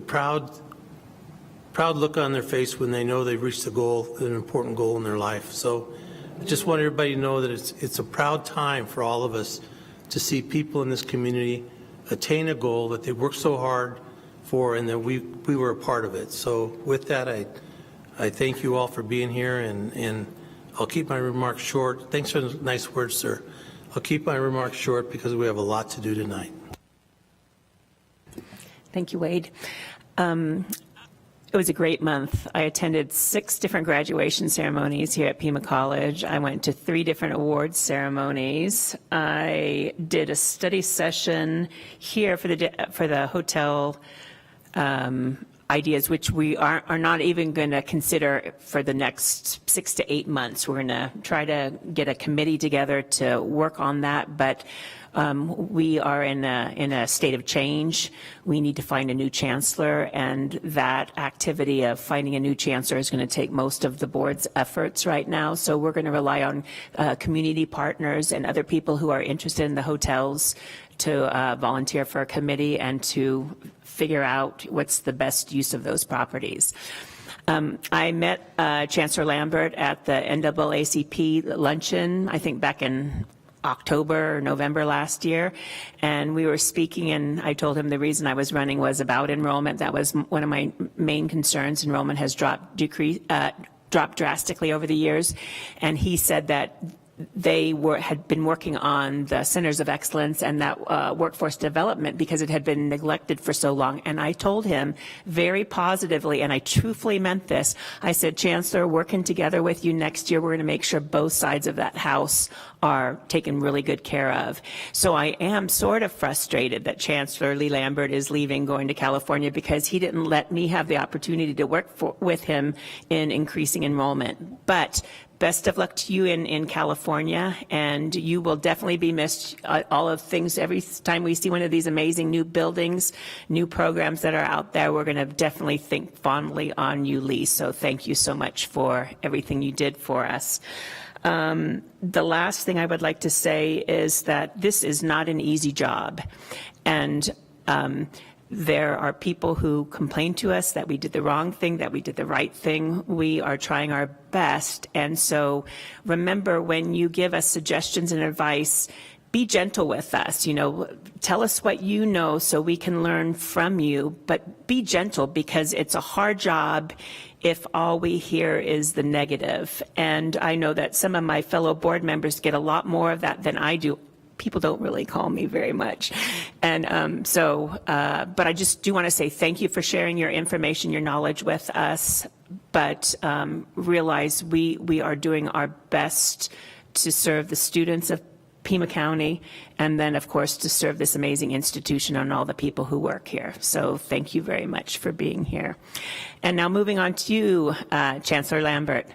proud look on their face when they know they've reached a goal, an important goal in their life. So I just want everybody to know that it's a proud time for all of us to see people in this community attain a goal that they worked so hard for and that we were a part of it. So with that, I thank you all for being here, and I'll keep my remarks short. Thanks for the nice words, sir. I'll keep my remarks short because we have a lot to do tonight. Thank you, Wade. It was a great month. I attended 6 different graduation ceremonies here at Pima College. I went to 3 different awards ceremonies. I did a study session here for the hotel ideas, which we are not even going to consider for the next 6 to 8 months. We're going to try to get a committee together to work on that, but we are in a state of change. We need to find a new chancellor, and that activity of finding a new chancellor is going to take most of the board's efforts right now. So we're going to rely on community partners and other people who are interested in the hotels to volunteer for a committee and to figure out what's the best use of those properties. I met Chancellor Lambert at the NAACP luncheon, I think back in October or November last year, and we were speaking, and I told him the reason I was running was about enrollment. That was one of my main concerns. Enrollment has dropped drastically over the years, and he said that they had been working on the centers of excellence and that workforce development because it had been neglected for so long. And I told him very positively, and I truthfully meant this, I said, Chancellor, working together with you next year, we're going to make sure both sides of that house are taken really good care of. So I am sort of frustrated that Chancellor Lee Lambert is leaving, going to California, because he didn't let me have the opportunity to work with him in increasing enrollment. But best of luck to you in California, and you will definitely be missed. All of things, every time we see one of these amazing new buildings, new programs that are out there, we're going to definitely think fondly on you, Lee. So thank you so much for everything you did for us. The last thing I would like to say is that this is not an easy job, and there are people who complain to us that we did the wrong thing, that we did the right thing. We are trying our best, and so remember, when you give us suggestions and advice, be gentle with us, tell us what you know so we can learn from you, but be gentle because it's a hard job if all we hear is the negative. And I know that some of my fellow board members get a lot more of that than I do. People don't really call me very much. And but I just do want to say thank you for sharing your information, your knowledge with us, but realize we are doing our best to serve the students of Pima County, and then, of course, to serve this amazing institution and all the people who work here. So thank you very much for being here. And now moving on to you, Chancellor Lambert.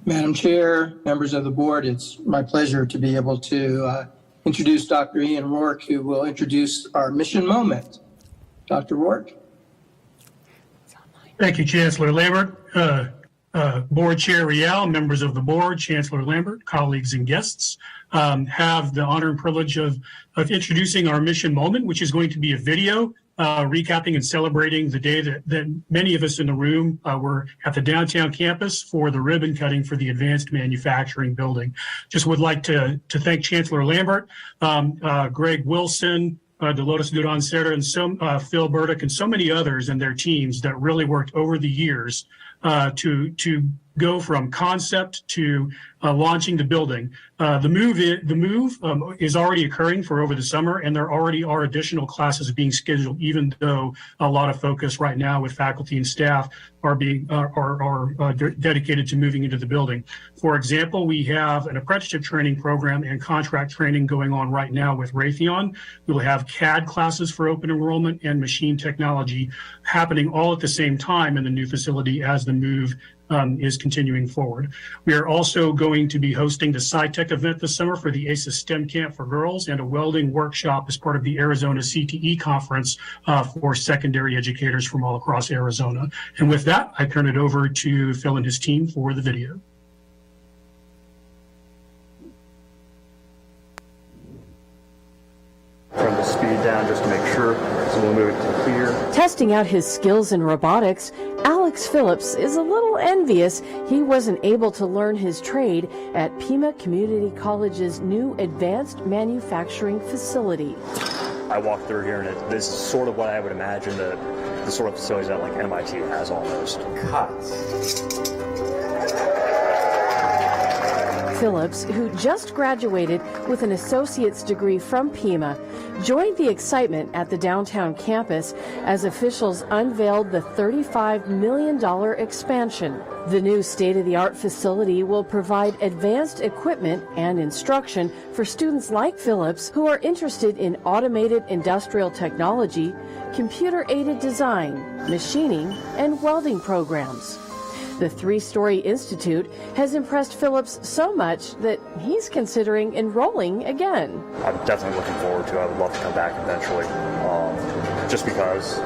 Madam Chair, members of the board, it's my pleasure to be able to introduce Dr. Ian Rourke, who will introduce our mission moment. Dr. Rourke. Thank you, Chancellor Lambert. Board Chair Rial, members of the board, Chancellor Lambert, colleagues and guests, have the honor and privilege of introducing our mission moment, which is going to be a video recapping and celebrating the day that many of us in the room were at the downtown campus for the ribbon cutting for the Advanced Manufacturing Building. Just would like to thank Chancellor Lambert, Greg Wilson, Dolores Duran-Serra, and Phil Burdick, and so many others and their teams that really worked over the years to go from concept to launching the building. The move is already occurring for over the summer, and there already are additional classes being scheduled, even though a lot of focus right now with faculty and staff are dedicated to moving into the building. For example, we have an apprenticeship training program and contract training going on right now with Raytheon. We will have CAD classes for open enrollment and machine technology happening all at the same time in the new facility as the move is continuing forward. We are also going to be hosting the SciTech event this summer for the ACES STEM Camp for Girls and a welding workshop as part of the Arizona CTE conference for secondary educators from all across Arizona. And with that, I turn it over to Phil and his team for the video. Turn the speed down just to make sure, so we'll move it to clear. Testing out his skills in robotics, Alex Phillips is a little envious he wasn't able to learn his trade at Pima Community College's new advanced manufacturing facility. I walked through here, and this is sort of what I would imagine the sort of facilities that like MIT has almost. Phillips, who just graduated with an associate's degree from Pima, joined the excitement at the downtown campus as officials unveiled the $35 million expansion. The new state-of-the-art facility will provide advanced equipment and instruction for students like Phillips who are interested in automated industrial technology, computer-aided design, machining, and welding programs. The three-story institute has impressed Phillips so much that he's considering enrolling again. I'm definitely looking forward to it. I would love to come back eventually, just because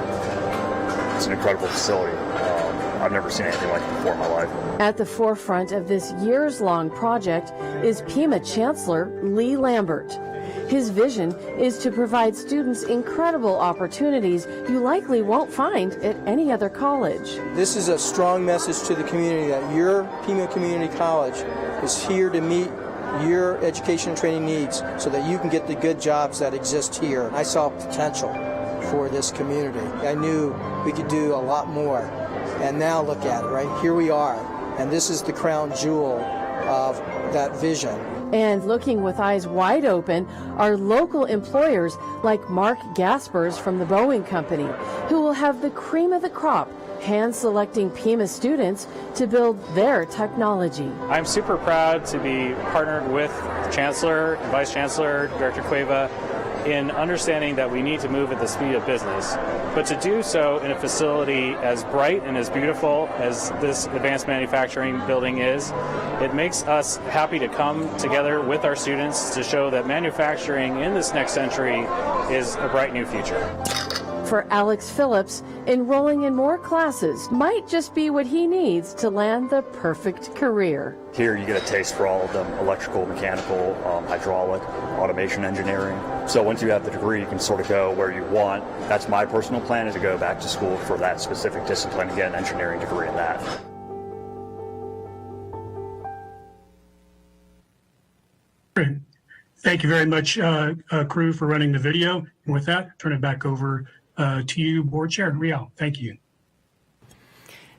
it's an incredible facility. I've never seen anything like it before in my life. At the forefront of this years-long project is Pima Chancellor Lee Lambert. His vision is to provide students incredible opportunities you likely won't find at any other college. This is a strong message to the community that your Pima Community College is here to meet your education and training needs so that you can get the good jobs that exist here. I saw potential for this community. I knew we could do a lot more. And now look at it, right? Here we are. And this is the crown jewel of that vision. And looking with eyes wide open are local employers like Mark Gaspers from the Boeing Company, who will have the cream of the crop, hand-selecting Pima students to build their technology. I'm super proud to be partnered with the Chancellor, Vice Chancellor, Director Cueva, in understanding that we need to move at the speed of business, but to do so in a facility as bright and as beautiful as this advanced manufacturing building is, it makes us happy to come together with our students to show that manufacturing in this next century is a bright new future. For Alex Phillips, enrolling in more classes might just be what he needs to land the perfect career. Here you get a taste for all of them: electrical, mechanical, hydraulic, automation engineering. So once you have the degree, you can sort of go where you want. That's my personal plan, is to go back to school for that specific discipline and get an engineering degree in that. Great. Thank you very much, crew, for running the video. And with that, turn it back over to you, Board Chair Rial. Thank you.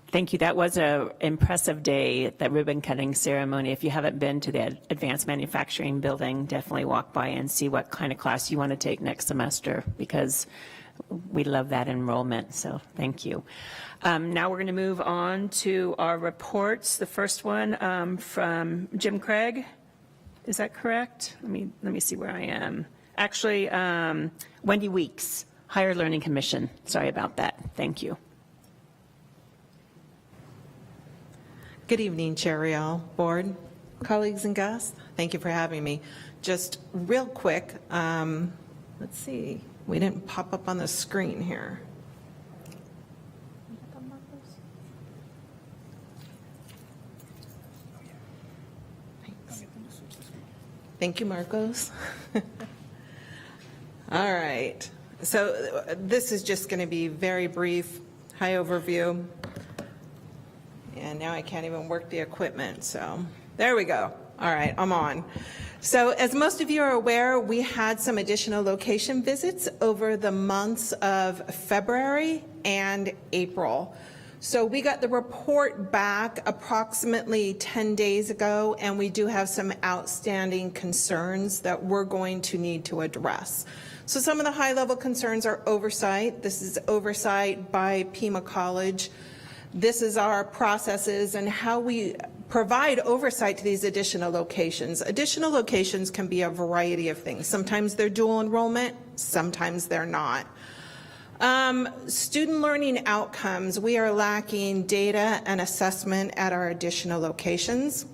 Thank you. That was an impressive day, that ribbon cutting ceremony. If you haven't been to the Advanced Manufacturing Building, definitely walk by and see what kind of class you want to take next semester, because we love that enrollment. So thank you. Now we're going to move on to our reports. The first one from Jim Craig. Is that correct? Let me see where I am. Actually, Wendy Weeks, Higher Learning Commission. Sorry about that. Thank you. Good evening, Chair Rial, Board, colleagues and guests. Thank you for having me. Just real quick, let's see, we didn't pop up on the screen here. Thanks. Thank you, Marcos. All right, so this is just going to be very brief, high overview. And now I can't even work the equipment, so there we go. All right, I'm on. So as most of you are aware, we had some additional location visits over the months of February and April. So we got the report back approximately 10 days ago, and we do have some outstanding concerns that we're going to need to address. So some of the high-level concerns are oversight. This is oversight by Pima College. This is our processes and how we provide oversight to these additional locations. Additional locations can be a variety of things. Sometimes they're dual enrollment, sometimes they're not. Student learning outcomes, we are lacking data and assessment at our additional locations.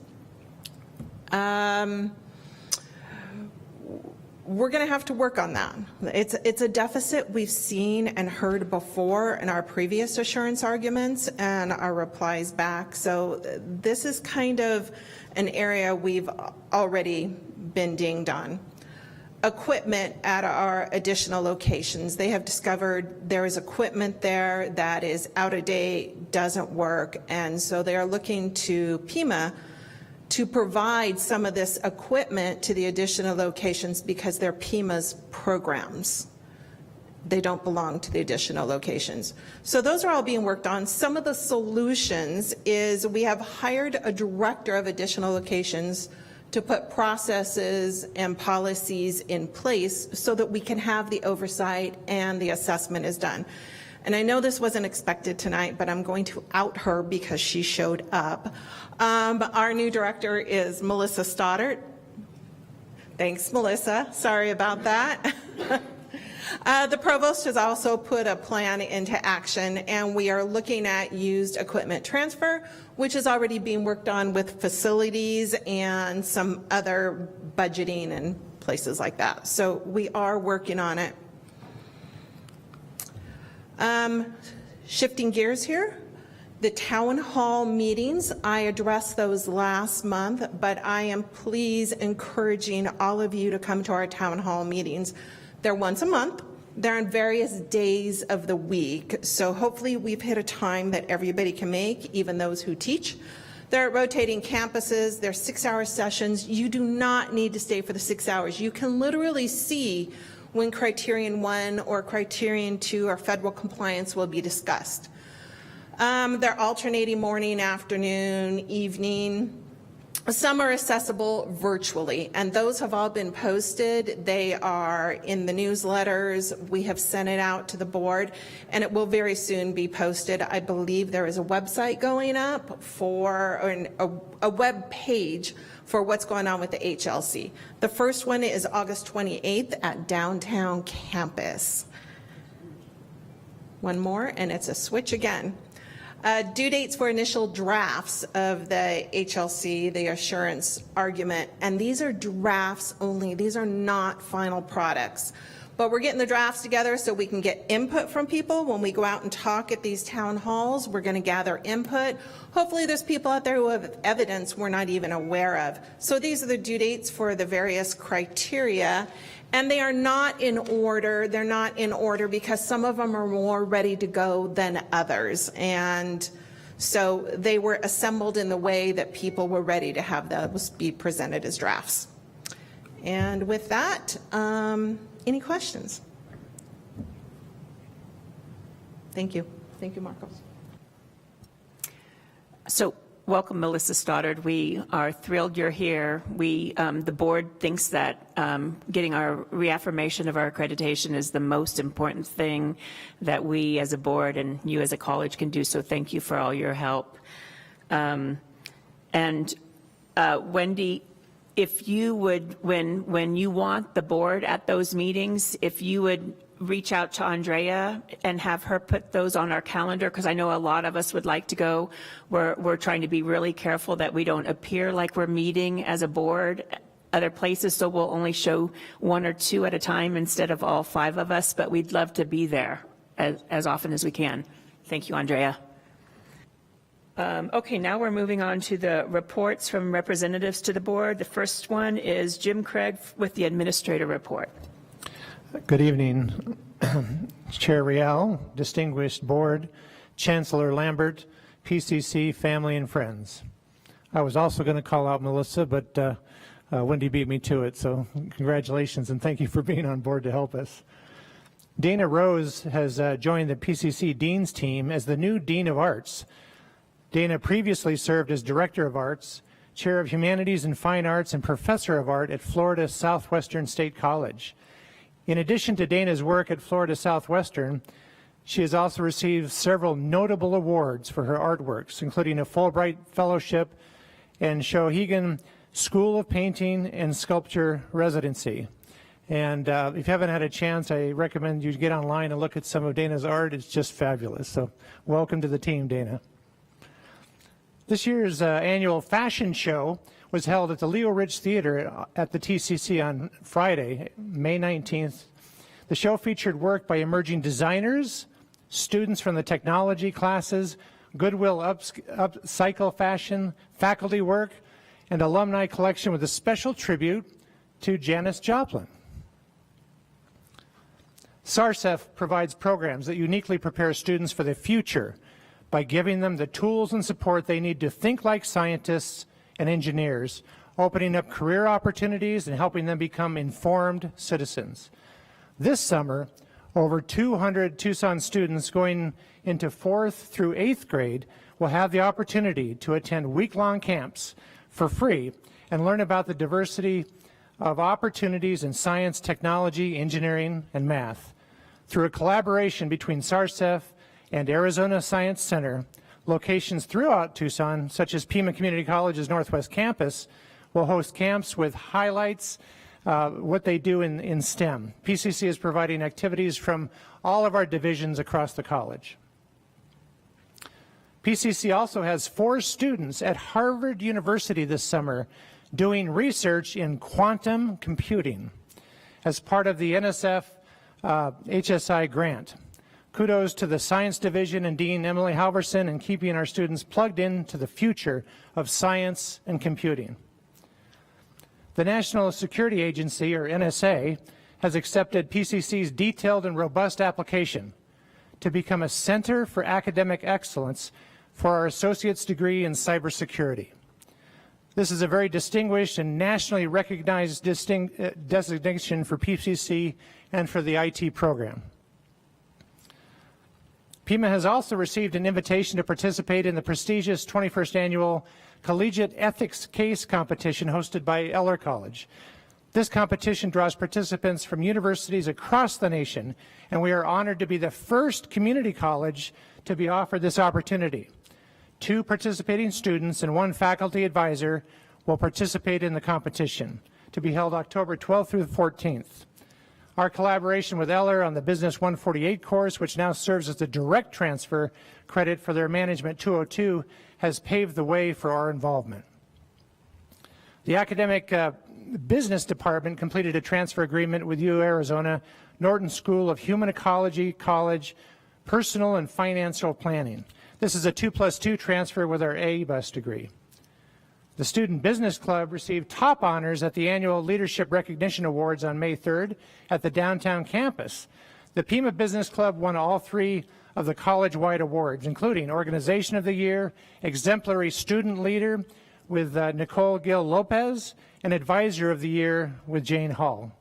We're going to have to work on that. It's a deficit we've seen and heard before in our previous assurance arguments and our replies back. So this is kind of an area we've already been dinged on. Equipment at our additional locations. They have discovered there is equipment there that is out of date, doesn't work, and so they are looking to Pima to provide some of this equipment to the additional locations because they're Pima's programs. They don't belong to the additional locations. So those are all being worked on. Some of the solutions is we have hired a director of additional locations to put processes and policies in place so that we can have the oversight and the assessment is done. And I know this wasn't expected tonight, but I'm going to out her because she showed up. Our new director is Melissa Stoddart. Thanks, Melissa. Sorry about that. The provost has also put a plan into action, and we are looking at used equipment transfer, which is already being worked on with facilities and some other budgeting and places like that. So we are working on it. Shifting gears here, the town hall meetings, I addressed those last month, but I am pleased encouraging all of you to come to our town hall meetings. They're once a month. They're on various days of the week. So hopefully we've hit a time that everybody can make, even those who teach. They're at rotating campuses. They're 6-hour sessions. You do not need to stay for the 6 hours. You can literally see when Criterion 1 or Criterion 2 or federal compliance will be discussed. They're alternating morning, afternoon, evening. Some are accessible virtually, and those have all been posted. They are in the newsletters. We have sent it out to the board, and it will very soon be posted. I believe there is a website going up for a web page for what's going on with the HLC. The first one is August 28th at downtown campus. One more, and it's a switch again. Due dates for initial drafts of the HLC, the assurance argument, and these are drafts only. These are not final products. But we're getting the drafts together so we can get input from people. When we go out and talk at these town halls, we're going to gather input. Hopefully there's people out there who have evidence we're not even aware of. So these are the due dates for the various criteria. And they are not in order. They're not in order because some of them are more ready to go than others. And so they were assembled in the way that people were ready to have those be presented as drafts. And with that, any questions? Thank you. Thank you, Marcos. So welcome, Melissa Stoddard. We are thrilled you're here. The board thinks that getting our reaffirmation of our accreditation is the most important thing that we as a board and you as a college can do. So thank you for all your help. Wendy, if you would, when you want the board at those meetings, if you would reach out to Andrea and have her put those on our calendar, because I know a lot of us would like to go. We're trying to be really careful that we don't appear like we're meeting as a board other places, so we'll only show 1 or 2 at a time instead of all 5 of us, but we'd love to be there as often as we can. Thank you, Andrea. Okay, now we're moving on to the reports from representatives to the board. The first one is Jim Craig with the administrator report. Good evening, Chair Rial, distinguished board, Chancellor Lambert, PCC, family and friends. I was also going to call out Melissa, but Wendy beat me to it, so congratulations and thank you for being on board to help us. Dana Rose has joined the PCC Dean's team as the new Dean of Arts. Dana previously served as Director of Arts, Chair of Humanities and Fine Arts, and Professor of Art at Florida Southwestern State College. In addition to Dana's work at Florida Southwestern, she has also received several notable awards for her artworks, including a Fulbright Fellowship and Shawinigan School of Painting and Sculpture Residency. And if you haven't had a chance, I recommend you get online and look at some of Dana's art. It's just fabulous. So welcome to the team, Dana. This year's annual fashion show was held at the Leo Ridge Theater at the TCC on Friday, May 19th. The show featured work by emerging designers, students from the technology classes, Goodwill Upcycle Fashion, faculty work, and alumni collection with a special tribute to Janis Joplin. SARCEF provides programs that uniquely prepare students for the future by giving them the tools and support they need to think like scientists and engineers, opening up career opportunities and helping them become informed citizens. This summer, over 200 Tucson students going into 4th through 8th grade will have the opportunity to attend week-long camps for free and learn about the diversity of opportunities in science, technology, engineering, and math. Through a collaboration between SARCEF and Arizona Science Center, locations throughout Tucson, such as Pima Community College's Northwest Campus, will host camps with highlights what they do in STEM. PCC is providing activities from all of our divisions across the college. PCC also has 4 students at Harvard University this summer doing research in quantum computing as part of the NSF HSI grant. Kudos to the Science Division and Dean Emily Halverson in keeping our students plugged into the future of science and computing. The National Security Agency, or NSA, has accepted PCC's detailed and robust application to become a Center for Academic Excellence for our associate's degree in cybersecurity. This is a very distinguished and nationally recognized designation for PCC and for the IT program. Pima has also received an invitation to participate in the prestigious 21st Annual Collegiate Ethics Case Competition hosted by Eller College. This competition draws participants from universities across the nation, and we are honored to be the first community college to be offered this opportunity. 2 participating students and 1 faculty advisor will participate in the competition, to be held October 12th through the 14th. Our collaboration with Eller on the Business 148 course, which now serves as a direct transfer credit for their Management 202, has paved the way for our involvement. The Academic Business Department completed a transfer agreement with U Arizona Norton School of Human Ecology College, Personal and Financial Planning. This is a 2+2 transfer with our A-BUS degree. The Student Business Club received top honors at the annual Leadership Recognition Awards on May 3rd at the downtown campus. The Pima Business Club won all 3 of the college-wide awards, including Organization of the Year, Exemplary Student Leader with Nicole Gil Lopez, and Advisor of the Year with Jane Hall.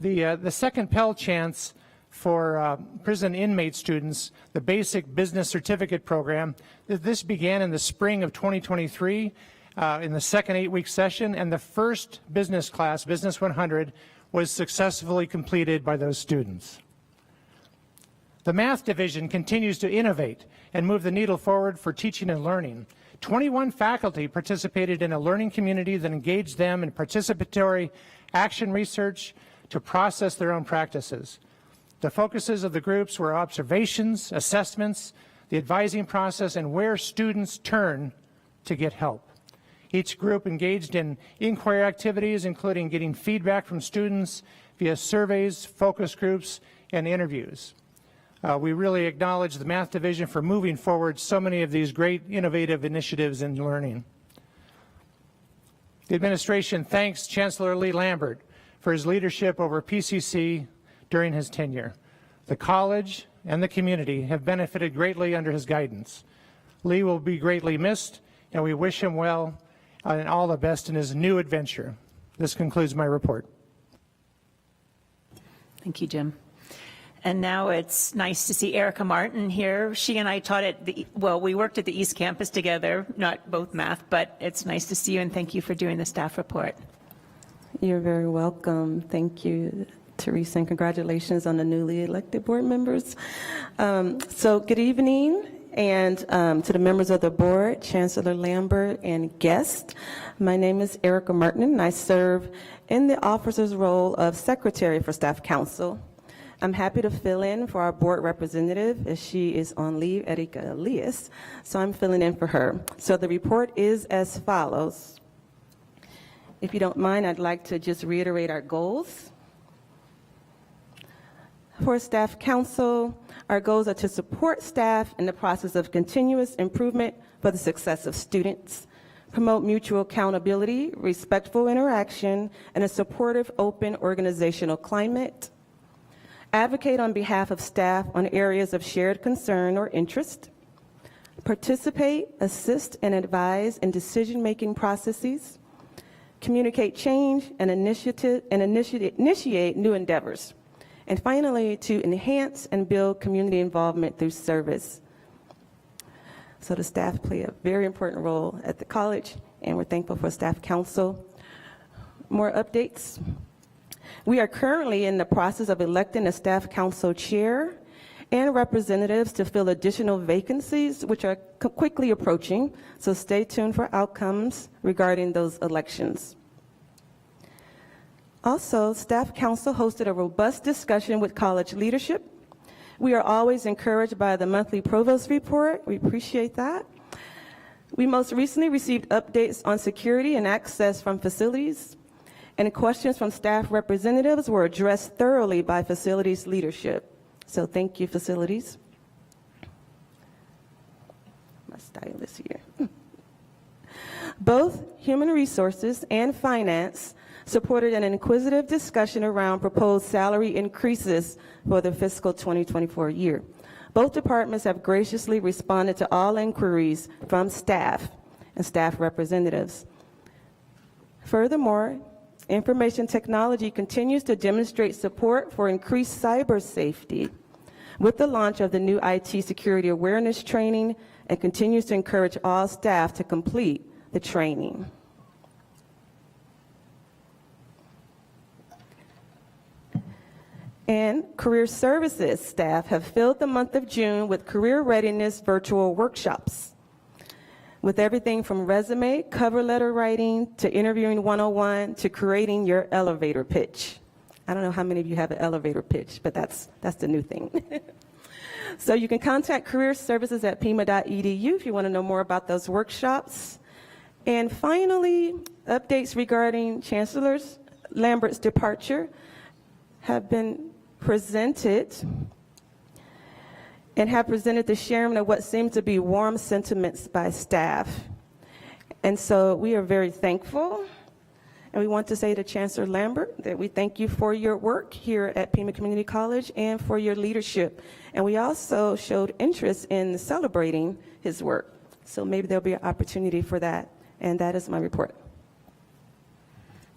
The second Pell Chance for prison inmate students, the Basic Business Certificate Program, this began in the spring of 2023 in the second 8-week session, and the first business class, Business 100, was successfully completed by those students. The Math Division continues to innovate and move the needle forward for teaching and learning. 21 faculty participated in a learning community that engaged them in participatory action research to process their own practices. The focuses of the groups were observations, assessments, the advising process, and where students turn to get help. Each group engaged in inquiry activities, including getting feedback from students via surveys, focus groups, and interviews. We really acknowledge the Math Division for moving forward so many of these great innovative initiatives in learning. The administration thanks Chancellor Lee Lambert for his leadership over PCC during his tenure. The college and the community have benefited greatly under his guidance. Lee will be greatly missed, and we wish him well and all the best in his new adventure. This concludes my report. Thank you, Jim. And now it's nice to see Erica Martin here. She and I taught at we worked at the East Campus together, not both math, but it's nice to see you, and thank you for doing the staff report. You're very welcome. Thank you, Teresa, and congratulations on the newly elected board members. So good evening, and to the members of the board, Chancellor Lambert, and guests. My name is Erica Martin, and I serve in the officer's role of Secretary for Staff Council. I'm happy to fill in for our board representative as she is on leave, Erika Elias, so I'm filling in for her. So the report is as follows. If you don't mind, I'd like to just reiterate our goals. For Staff Council, our goals are to support staff in the process of continuous improvement for the success of students, promote mutual accountability, respectful interaction, and a supportive, open organizational climate, advocate on behalf of staff on areas of shared concern or interest, participate, assist, and advise in decision-making processes, communicate change, and initiate new endeavors, and finally, to enhance and build community involvement through service. So the staff play a very important role at the college, and we're thankful for Staff Council. More updates. We are currently in the process of electing a Staff Council chair and representatives to fill additional vacancies, which are quickly approaching, so stay tuned for outcomes regarding those elections. Also, Staff Council hosted a robust discussion with college leadership. We are always encouraged by the monthly provost report. We appreciate that. We most recently received updates on security and access from facilities, and questions from staff representatives were addressed thoroughly by facilities leadership. So thank you, facilities. My stylus here. Both human resources and finance supported an inquisitive discussion around proposed salary increases for the fiscal 2024 year. Both departments have graciously responded to all inquiries from staff and staff representatives. Furthermore, information technology continues to demonstrate support for increased cyber safety with the launch of the new IT security awareness training, and continues to encourage all staff to complete the training. And career services staff have filled the month of June with career readiness virtual workshops, with everything from resume, cover letter writing, to interviewing 101, to creating your elevator pitch. I don't know how many of you have an elevator pitch, but that's the new thing. So you can contact career services at pima.edu if you want to know more about those workshops. And finally, updates regarding Chancellor Lambert's departure have been presented and have presented the sharing of what seems to be warm sentiments by staff. And so we are very thankful, and we want to say to Chancellor Lambert that we thank you for your work here at Pima Community College and for your leadership. And we also showed interest in celebrating his work. So maybe there'll be an opportunity for that. And that is my report.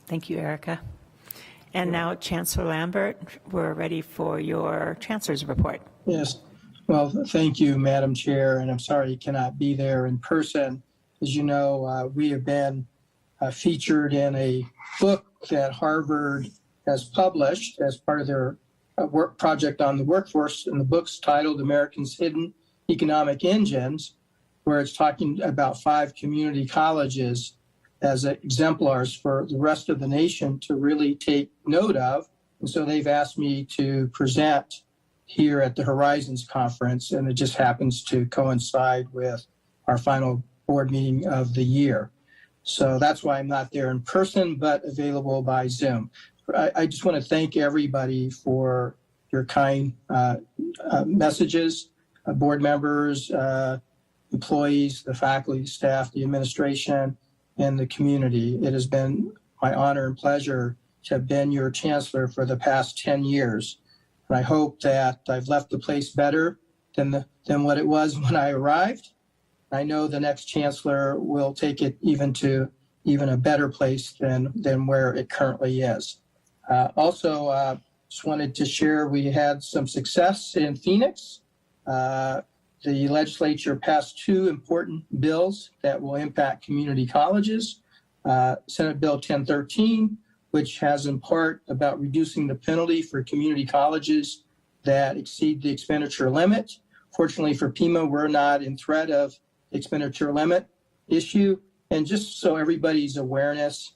Thank you, Erica. And now, Chancellor Lambert, we're ready for your Chancellor's report. Yes. Well, thank you, Madam Chair, and I'm sorry you cannot be there in person. As you know, we have been featured in a book that Harvard has published as part of their work project on the workforce, and the book's titled America's Hidden Economic Engines, where it's talking about 5 community colleges as exemplars for the rest of the nation to really take note of. And so they've asked me to present here at the Horizons Conference, and it just happens to coincide with our final board meeting of the year. So that's why I'm not there in person, but available by Zoom. I just want to thank everybody for your kind messages, board members, employees, the faculty, staff, the administration, and the community. It has been my honor and pleasure to have been your chancellor for the past 10 years. And I hope that I've left the place better than what it was when I arrived. I know the next chancellor will take it even a better place than where it currently is. Also, just wanted to share we had some success in Phoenix. The legislature passed 2 important bills that will impact community colleges. Senate Bill 1013, which has in part about reducing the penalty for community colleges that exceed the expenditure limit. Fortunately for Pima, we're not in threat of expenditure limit issue. And just so everybody's awareness,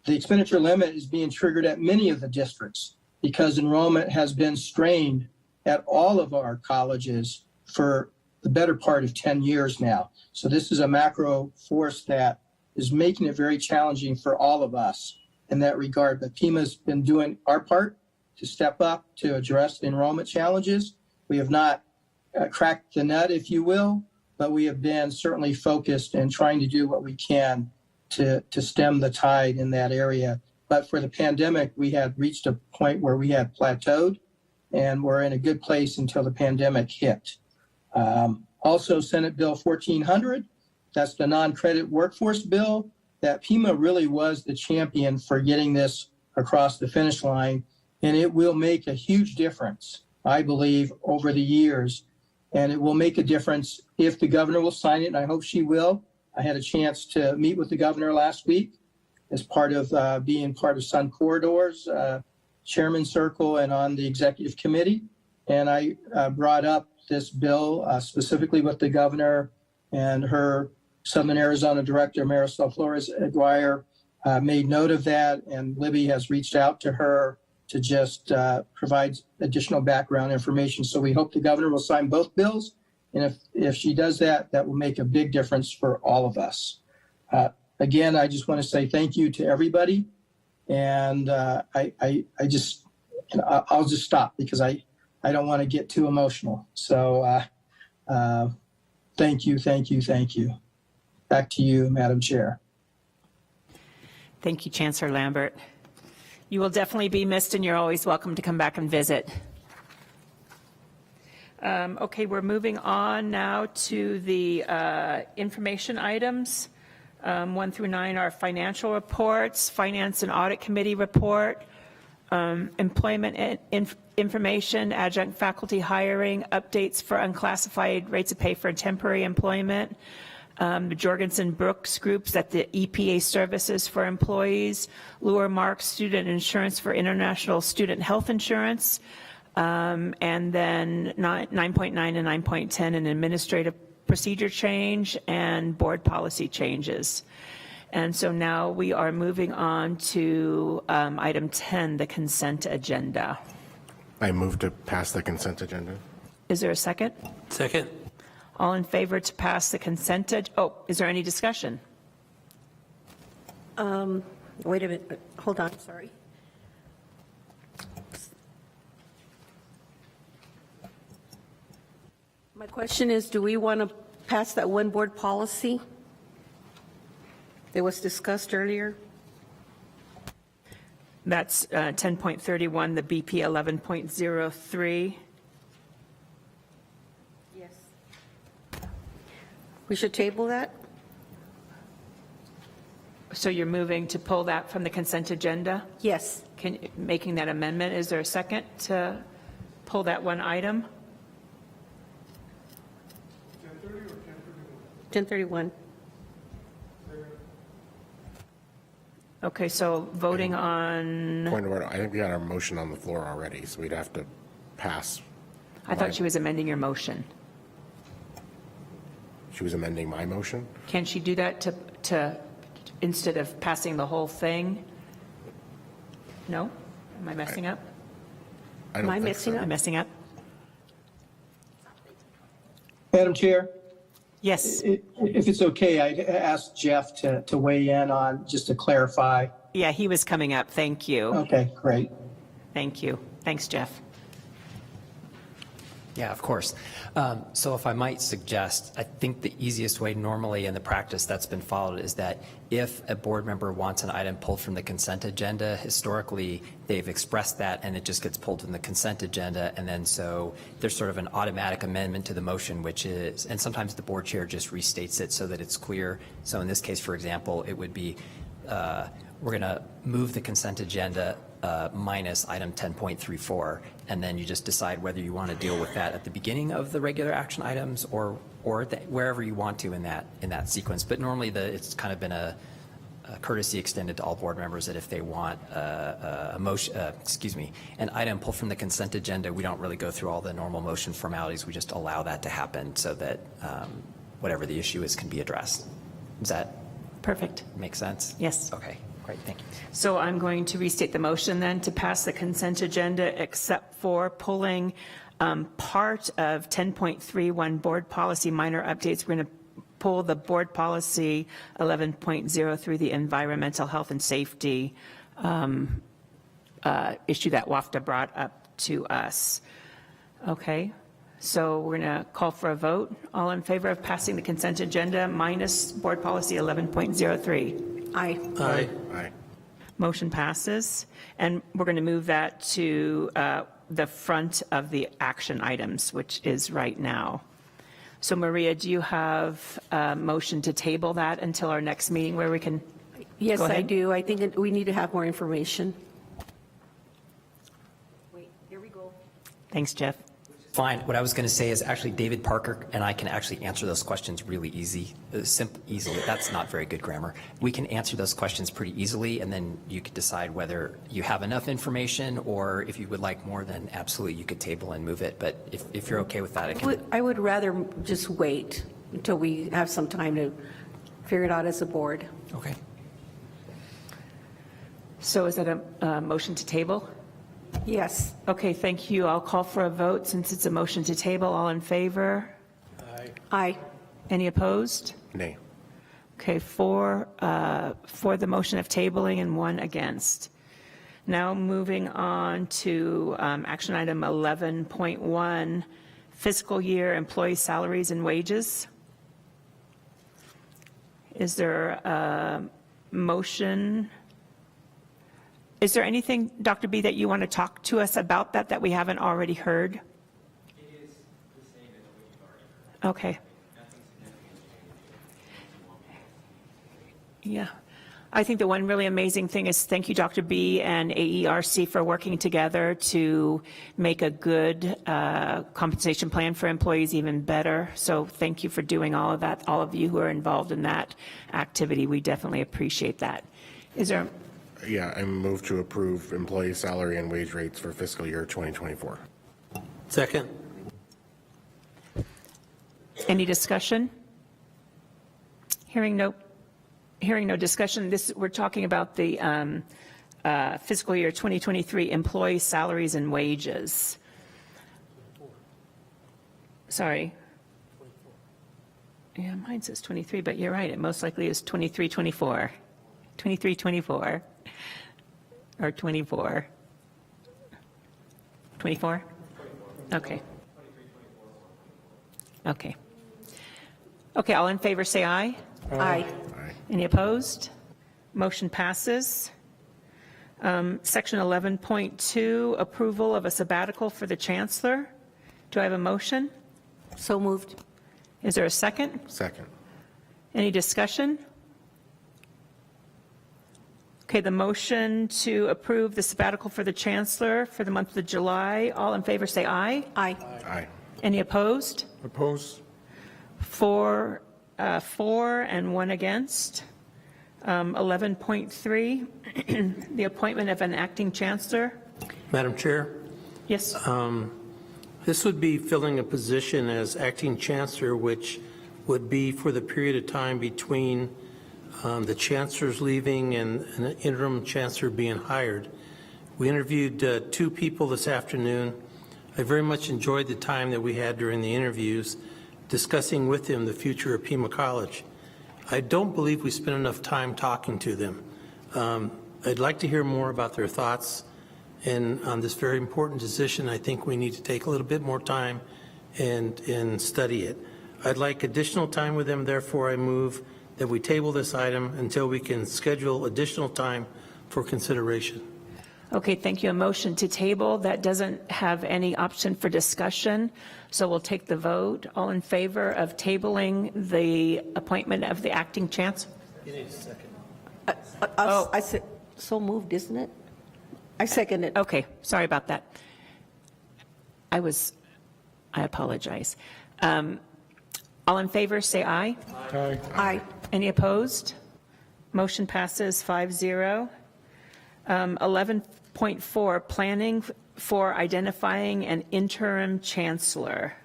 the expenditure limit is being triggered at many of the districts because enrollment has been strained at all of our colleges for the better part of 10 years now. So this is a macro force that is making it very challenging for all of us in that regard. But Pima's been doing our part to step up to address the enrollment challenges. We have not cracked the nut, if you will, but we have been certainly focused and trying to do what we can to stem the tide in that area. But for the pandemic, we had reached a point where we had plateaued, and we're in a good place until the pandemic hit. Also, Senate Bill 1400, that's the non-credit workforce bill, that Pima really was the champion for getting this across the finish line, and it will make a huge difference, I believe, over the years. And it will make a difference if the governor will sign it, and I hope she will. I had a chance to meet with the governor last week as part of being part of Sun Corridors, Chairman Circle, and on the executive committee. And I brought up this bill specifically with the governor, and her Southern Arizona director, Marisol Flores Aguirre, made note of that, and Libby has reached out to her to just provide additional background information. So we hope the governor will sign both bills. And if she does that, that will make a big difference for all of us. Again, I just want to say thank you to everybody. And I'll just stop because I don't want to get too emotional. So thank you, thank you, thank you. Back to you, Madam Chair. Thank you, Chancellor Lambert. You will definitely be missed, and you're always welcome to come back and visit. Okay, we're moving on now to the information items. 1 through 9 are financial reports, Finance and Audit Committee report, employment information, adjunct faculty hiring, updates for unclassified rates of pay for temporary employment, the Jorgensen Brooks groups at the EPA services for employees, Lure Marks student insurance for international student health insurance, and then 9.9 and 9.10 an administrative procedure change and board policy changes. And so now we are moving on to item 10, the consent agenda. I move to pass the consent agenda. Is there a second? Second. All in favor to pass the consent is there any discussion? Wait a minute. Hold on. Sorry. My question is, do we want to pass that one board policy that was discussed earlier? That's 10.31, the BP 11.03. Yes. We should table that? So you're moving to pull that from the consent agenda? Yes. Making that amendment, is there a second to pull that one item? 1031. Okay, so voting on, Point of order, I think we had our motion on the floor already, so we'd have to pass. I thought she was amending your motion. She was amending my motion? Can she do that to instead of passing the whole thing? No? Am I messing up? I don't think so. Am I messing up? Madam Chair? Yes. If it's okay, I'd ask Jeff to weigh in on, just to clarify. Yeah, he was coming up. Thank you. Okay, great. Thank you. Thanks, Jeff. Yeah, of course. So if I might suggest, I think the easiest way normally in the practice that's been followed is that if a board member wants an item pulled from the consent agenda, historically they've expressed that and it just gets pulled from the consent agenda, and then so there's sort of an automatic amendment to the motion, which is, and sometimes the board chair just restates it so that it's clear. So in this case, for example, it would be we're going to move the consent agenda minus item 10.34, and then you just decide whether you want to deal with that at the beginning of the regular action items or wherever you want to in that sequence. But normally it's kind of been a courtesy extended to all board members that if they want a motion, an item pulled from the consent agenda, we don't really go through all the normal motion formalities. We just allow that to happen so that whatever the issue is can be addressed. Does that perfect make sense? Yes. Okay. Great, thank you. So I'm going to restate the motion then to pass the consent agenda except for pulling part of 10.31 board policy minor updates. We're going to pull the board policy 11.03, the environmental health and safety issue that WAFTA brought up to us. Okay, so we're going to call for a vote. All in favor of passing the consent agenda minus board policy 11.03? Aye. Aye. Aye. Motion passes, and we're going to move that to the front of the action items, which is right now. So Maria, do you have a motion to table that until our next meeting where we can? Yes, Go I ahead. do. I think we need to have more information. Wait, here we go. Thanks, Jeff. Fine. What I was going to say is actually David Parker and I can actually answer those questions really easily. That's not very good grammar. We can answer those questions pretty easily, and then you could decide whether you have enough information, or if you would like more, then absolutely you could table and move it. But if you're okay with that, I would rather just wait until we have some time to figure it out as a board. Okay. So is that a motion to table? Yes. Okay, thank you. I'll call for a vote since it's a motion to table. All in favor? Aye. Aye. Any opposed? Nay. Okay, four for the motion of tabling and one against. Now moving on to action item 11.1, fiscal year employee salaries and wages. Is there a motion? Is there anything, Dr. B, that you want to talk to us about that we haven't already heard? It is the same as what you've already heard. Okay. Yeah. I think the one really amazing thing is thank you, Dr. B and AERC for working together to make a good compensation plan for employees even better. So thank you for doing all of that, all of you who are involved in that activity. We definitely appreciate that. Is there? Yeah, I move to approve employee salary and wage rates for fiscal year 2024. Second. Any discussion? Hearing no discussion. We're talking about the fiscal year 2023 employee salaries and wages. Sorry. Yeah, mine says 23, but you're right. It most likely is 23-24. 23-24. Or 24. 24? Okay. Okay. Okay, all in favor say aye. Aye. Any opposed? Motion passes. Section 11.2, approval of a sabbatical for the Chancellor. Do I have a motion? So moved. Is there a second? Second. Any discussion? Okay, the motion to approve the sabbatical for the Chancellor for the month of July. All in favor, say aye. Aye. Aye. Any opposed? Opposed? 4 and 1 against. 11.3, the appointment of an acting chancellor. Madam Chair, Yes. this would be filling a position as acting chancellor, which would be for the period of time between the chancellor's leaving and an interim chancellor being hired. We interviewed 2 people this afternoon. I very much enjoyed the time that we had during the interviews discussing with them the future of Pima College. I don't believe we spent enough time talking to them. I'd like to hear more about their thoughts, and on this very important decision, I think we need to take a little bit more time and study it. I'd like additional time with them, therefore I move that we table this item until we can schedule additional time for consideration. Okay, thank you. A motion to table that doesn't have any option for discussion, so we'll take the vote. All in favor of tabling the appointment of the acting chancellor? You need a second. I said, so moved, isn't it? I second it. Okay, sorry about that. I apologize. All in favor, say aye. Aye. Aye. Any opposed? Motion passes 5-0. 11.4, planning for identifying an interim chancellor.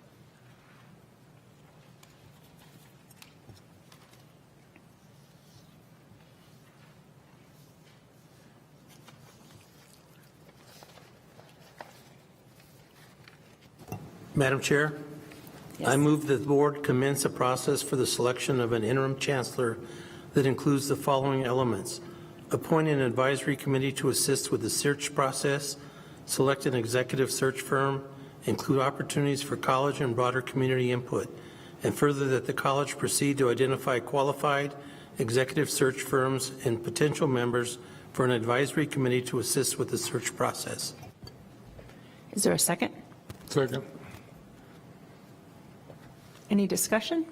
Madam Chair, I move that the board commence a process for the selection of an interim chancellor that includes the following elements: appoint an advisory committee to assist with the search process, select an executive search firm, include opportunities for college and broader community input, and further that the college proceed to identify qualified executive search firms and potential members for an advisory committee to assist with the search process. Is there a second? Second. Any discussion?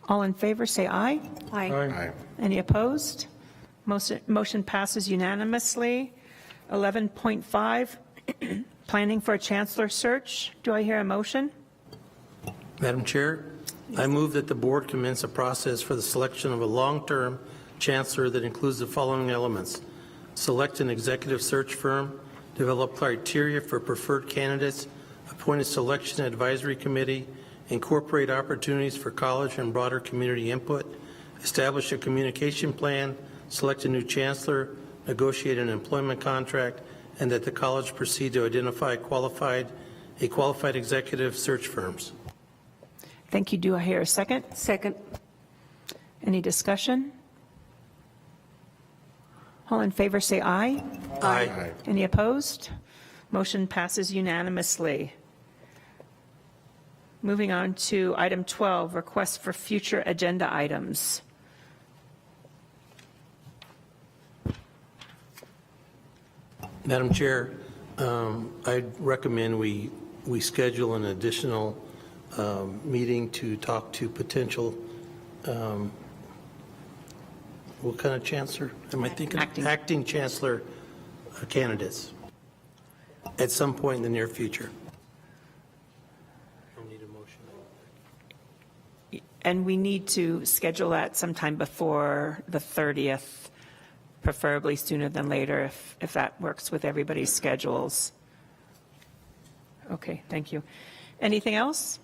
All in favor, say aye. Aye. Aye. Any opposed? Motion passes unanimously. 11.5, planning for a chancellor search. Do I hear a motion? Madam Chair, I move that the board commence a process for the selection of a long-term chancellor that includes the following elements: select an executive search firm, develop criteria for preferred candidates, appoint a selection advisory committee, incorporate opportunities for college and broader community input, establish a communication plan, select a new chancellor, negotiate an employment contract, and that the college proceed to identify qualified executive search firms. Thank you. Do I hear a second? Second. Any discussion? All in favor, say aye. Aye. Any opposed? Motion passes unanimously. Moving on to item 12, requests for future agenda items. Madam Chair, I'd recommend we schedule an additional meeting to talk to potential, what kind of chancellor? Am I thinking? Acting chancellor candidates at some point in the near future. Don't need a motion. And we need to schedule that sometime before the 30th, preferably sooner than later, if that works with everybody's schedules. Okay, thank you. Anything else?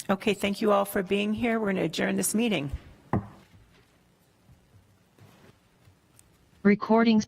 Okay, thank you all for being here. We're going to adjourn this meeting. Recordings.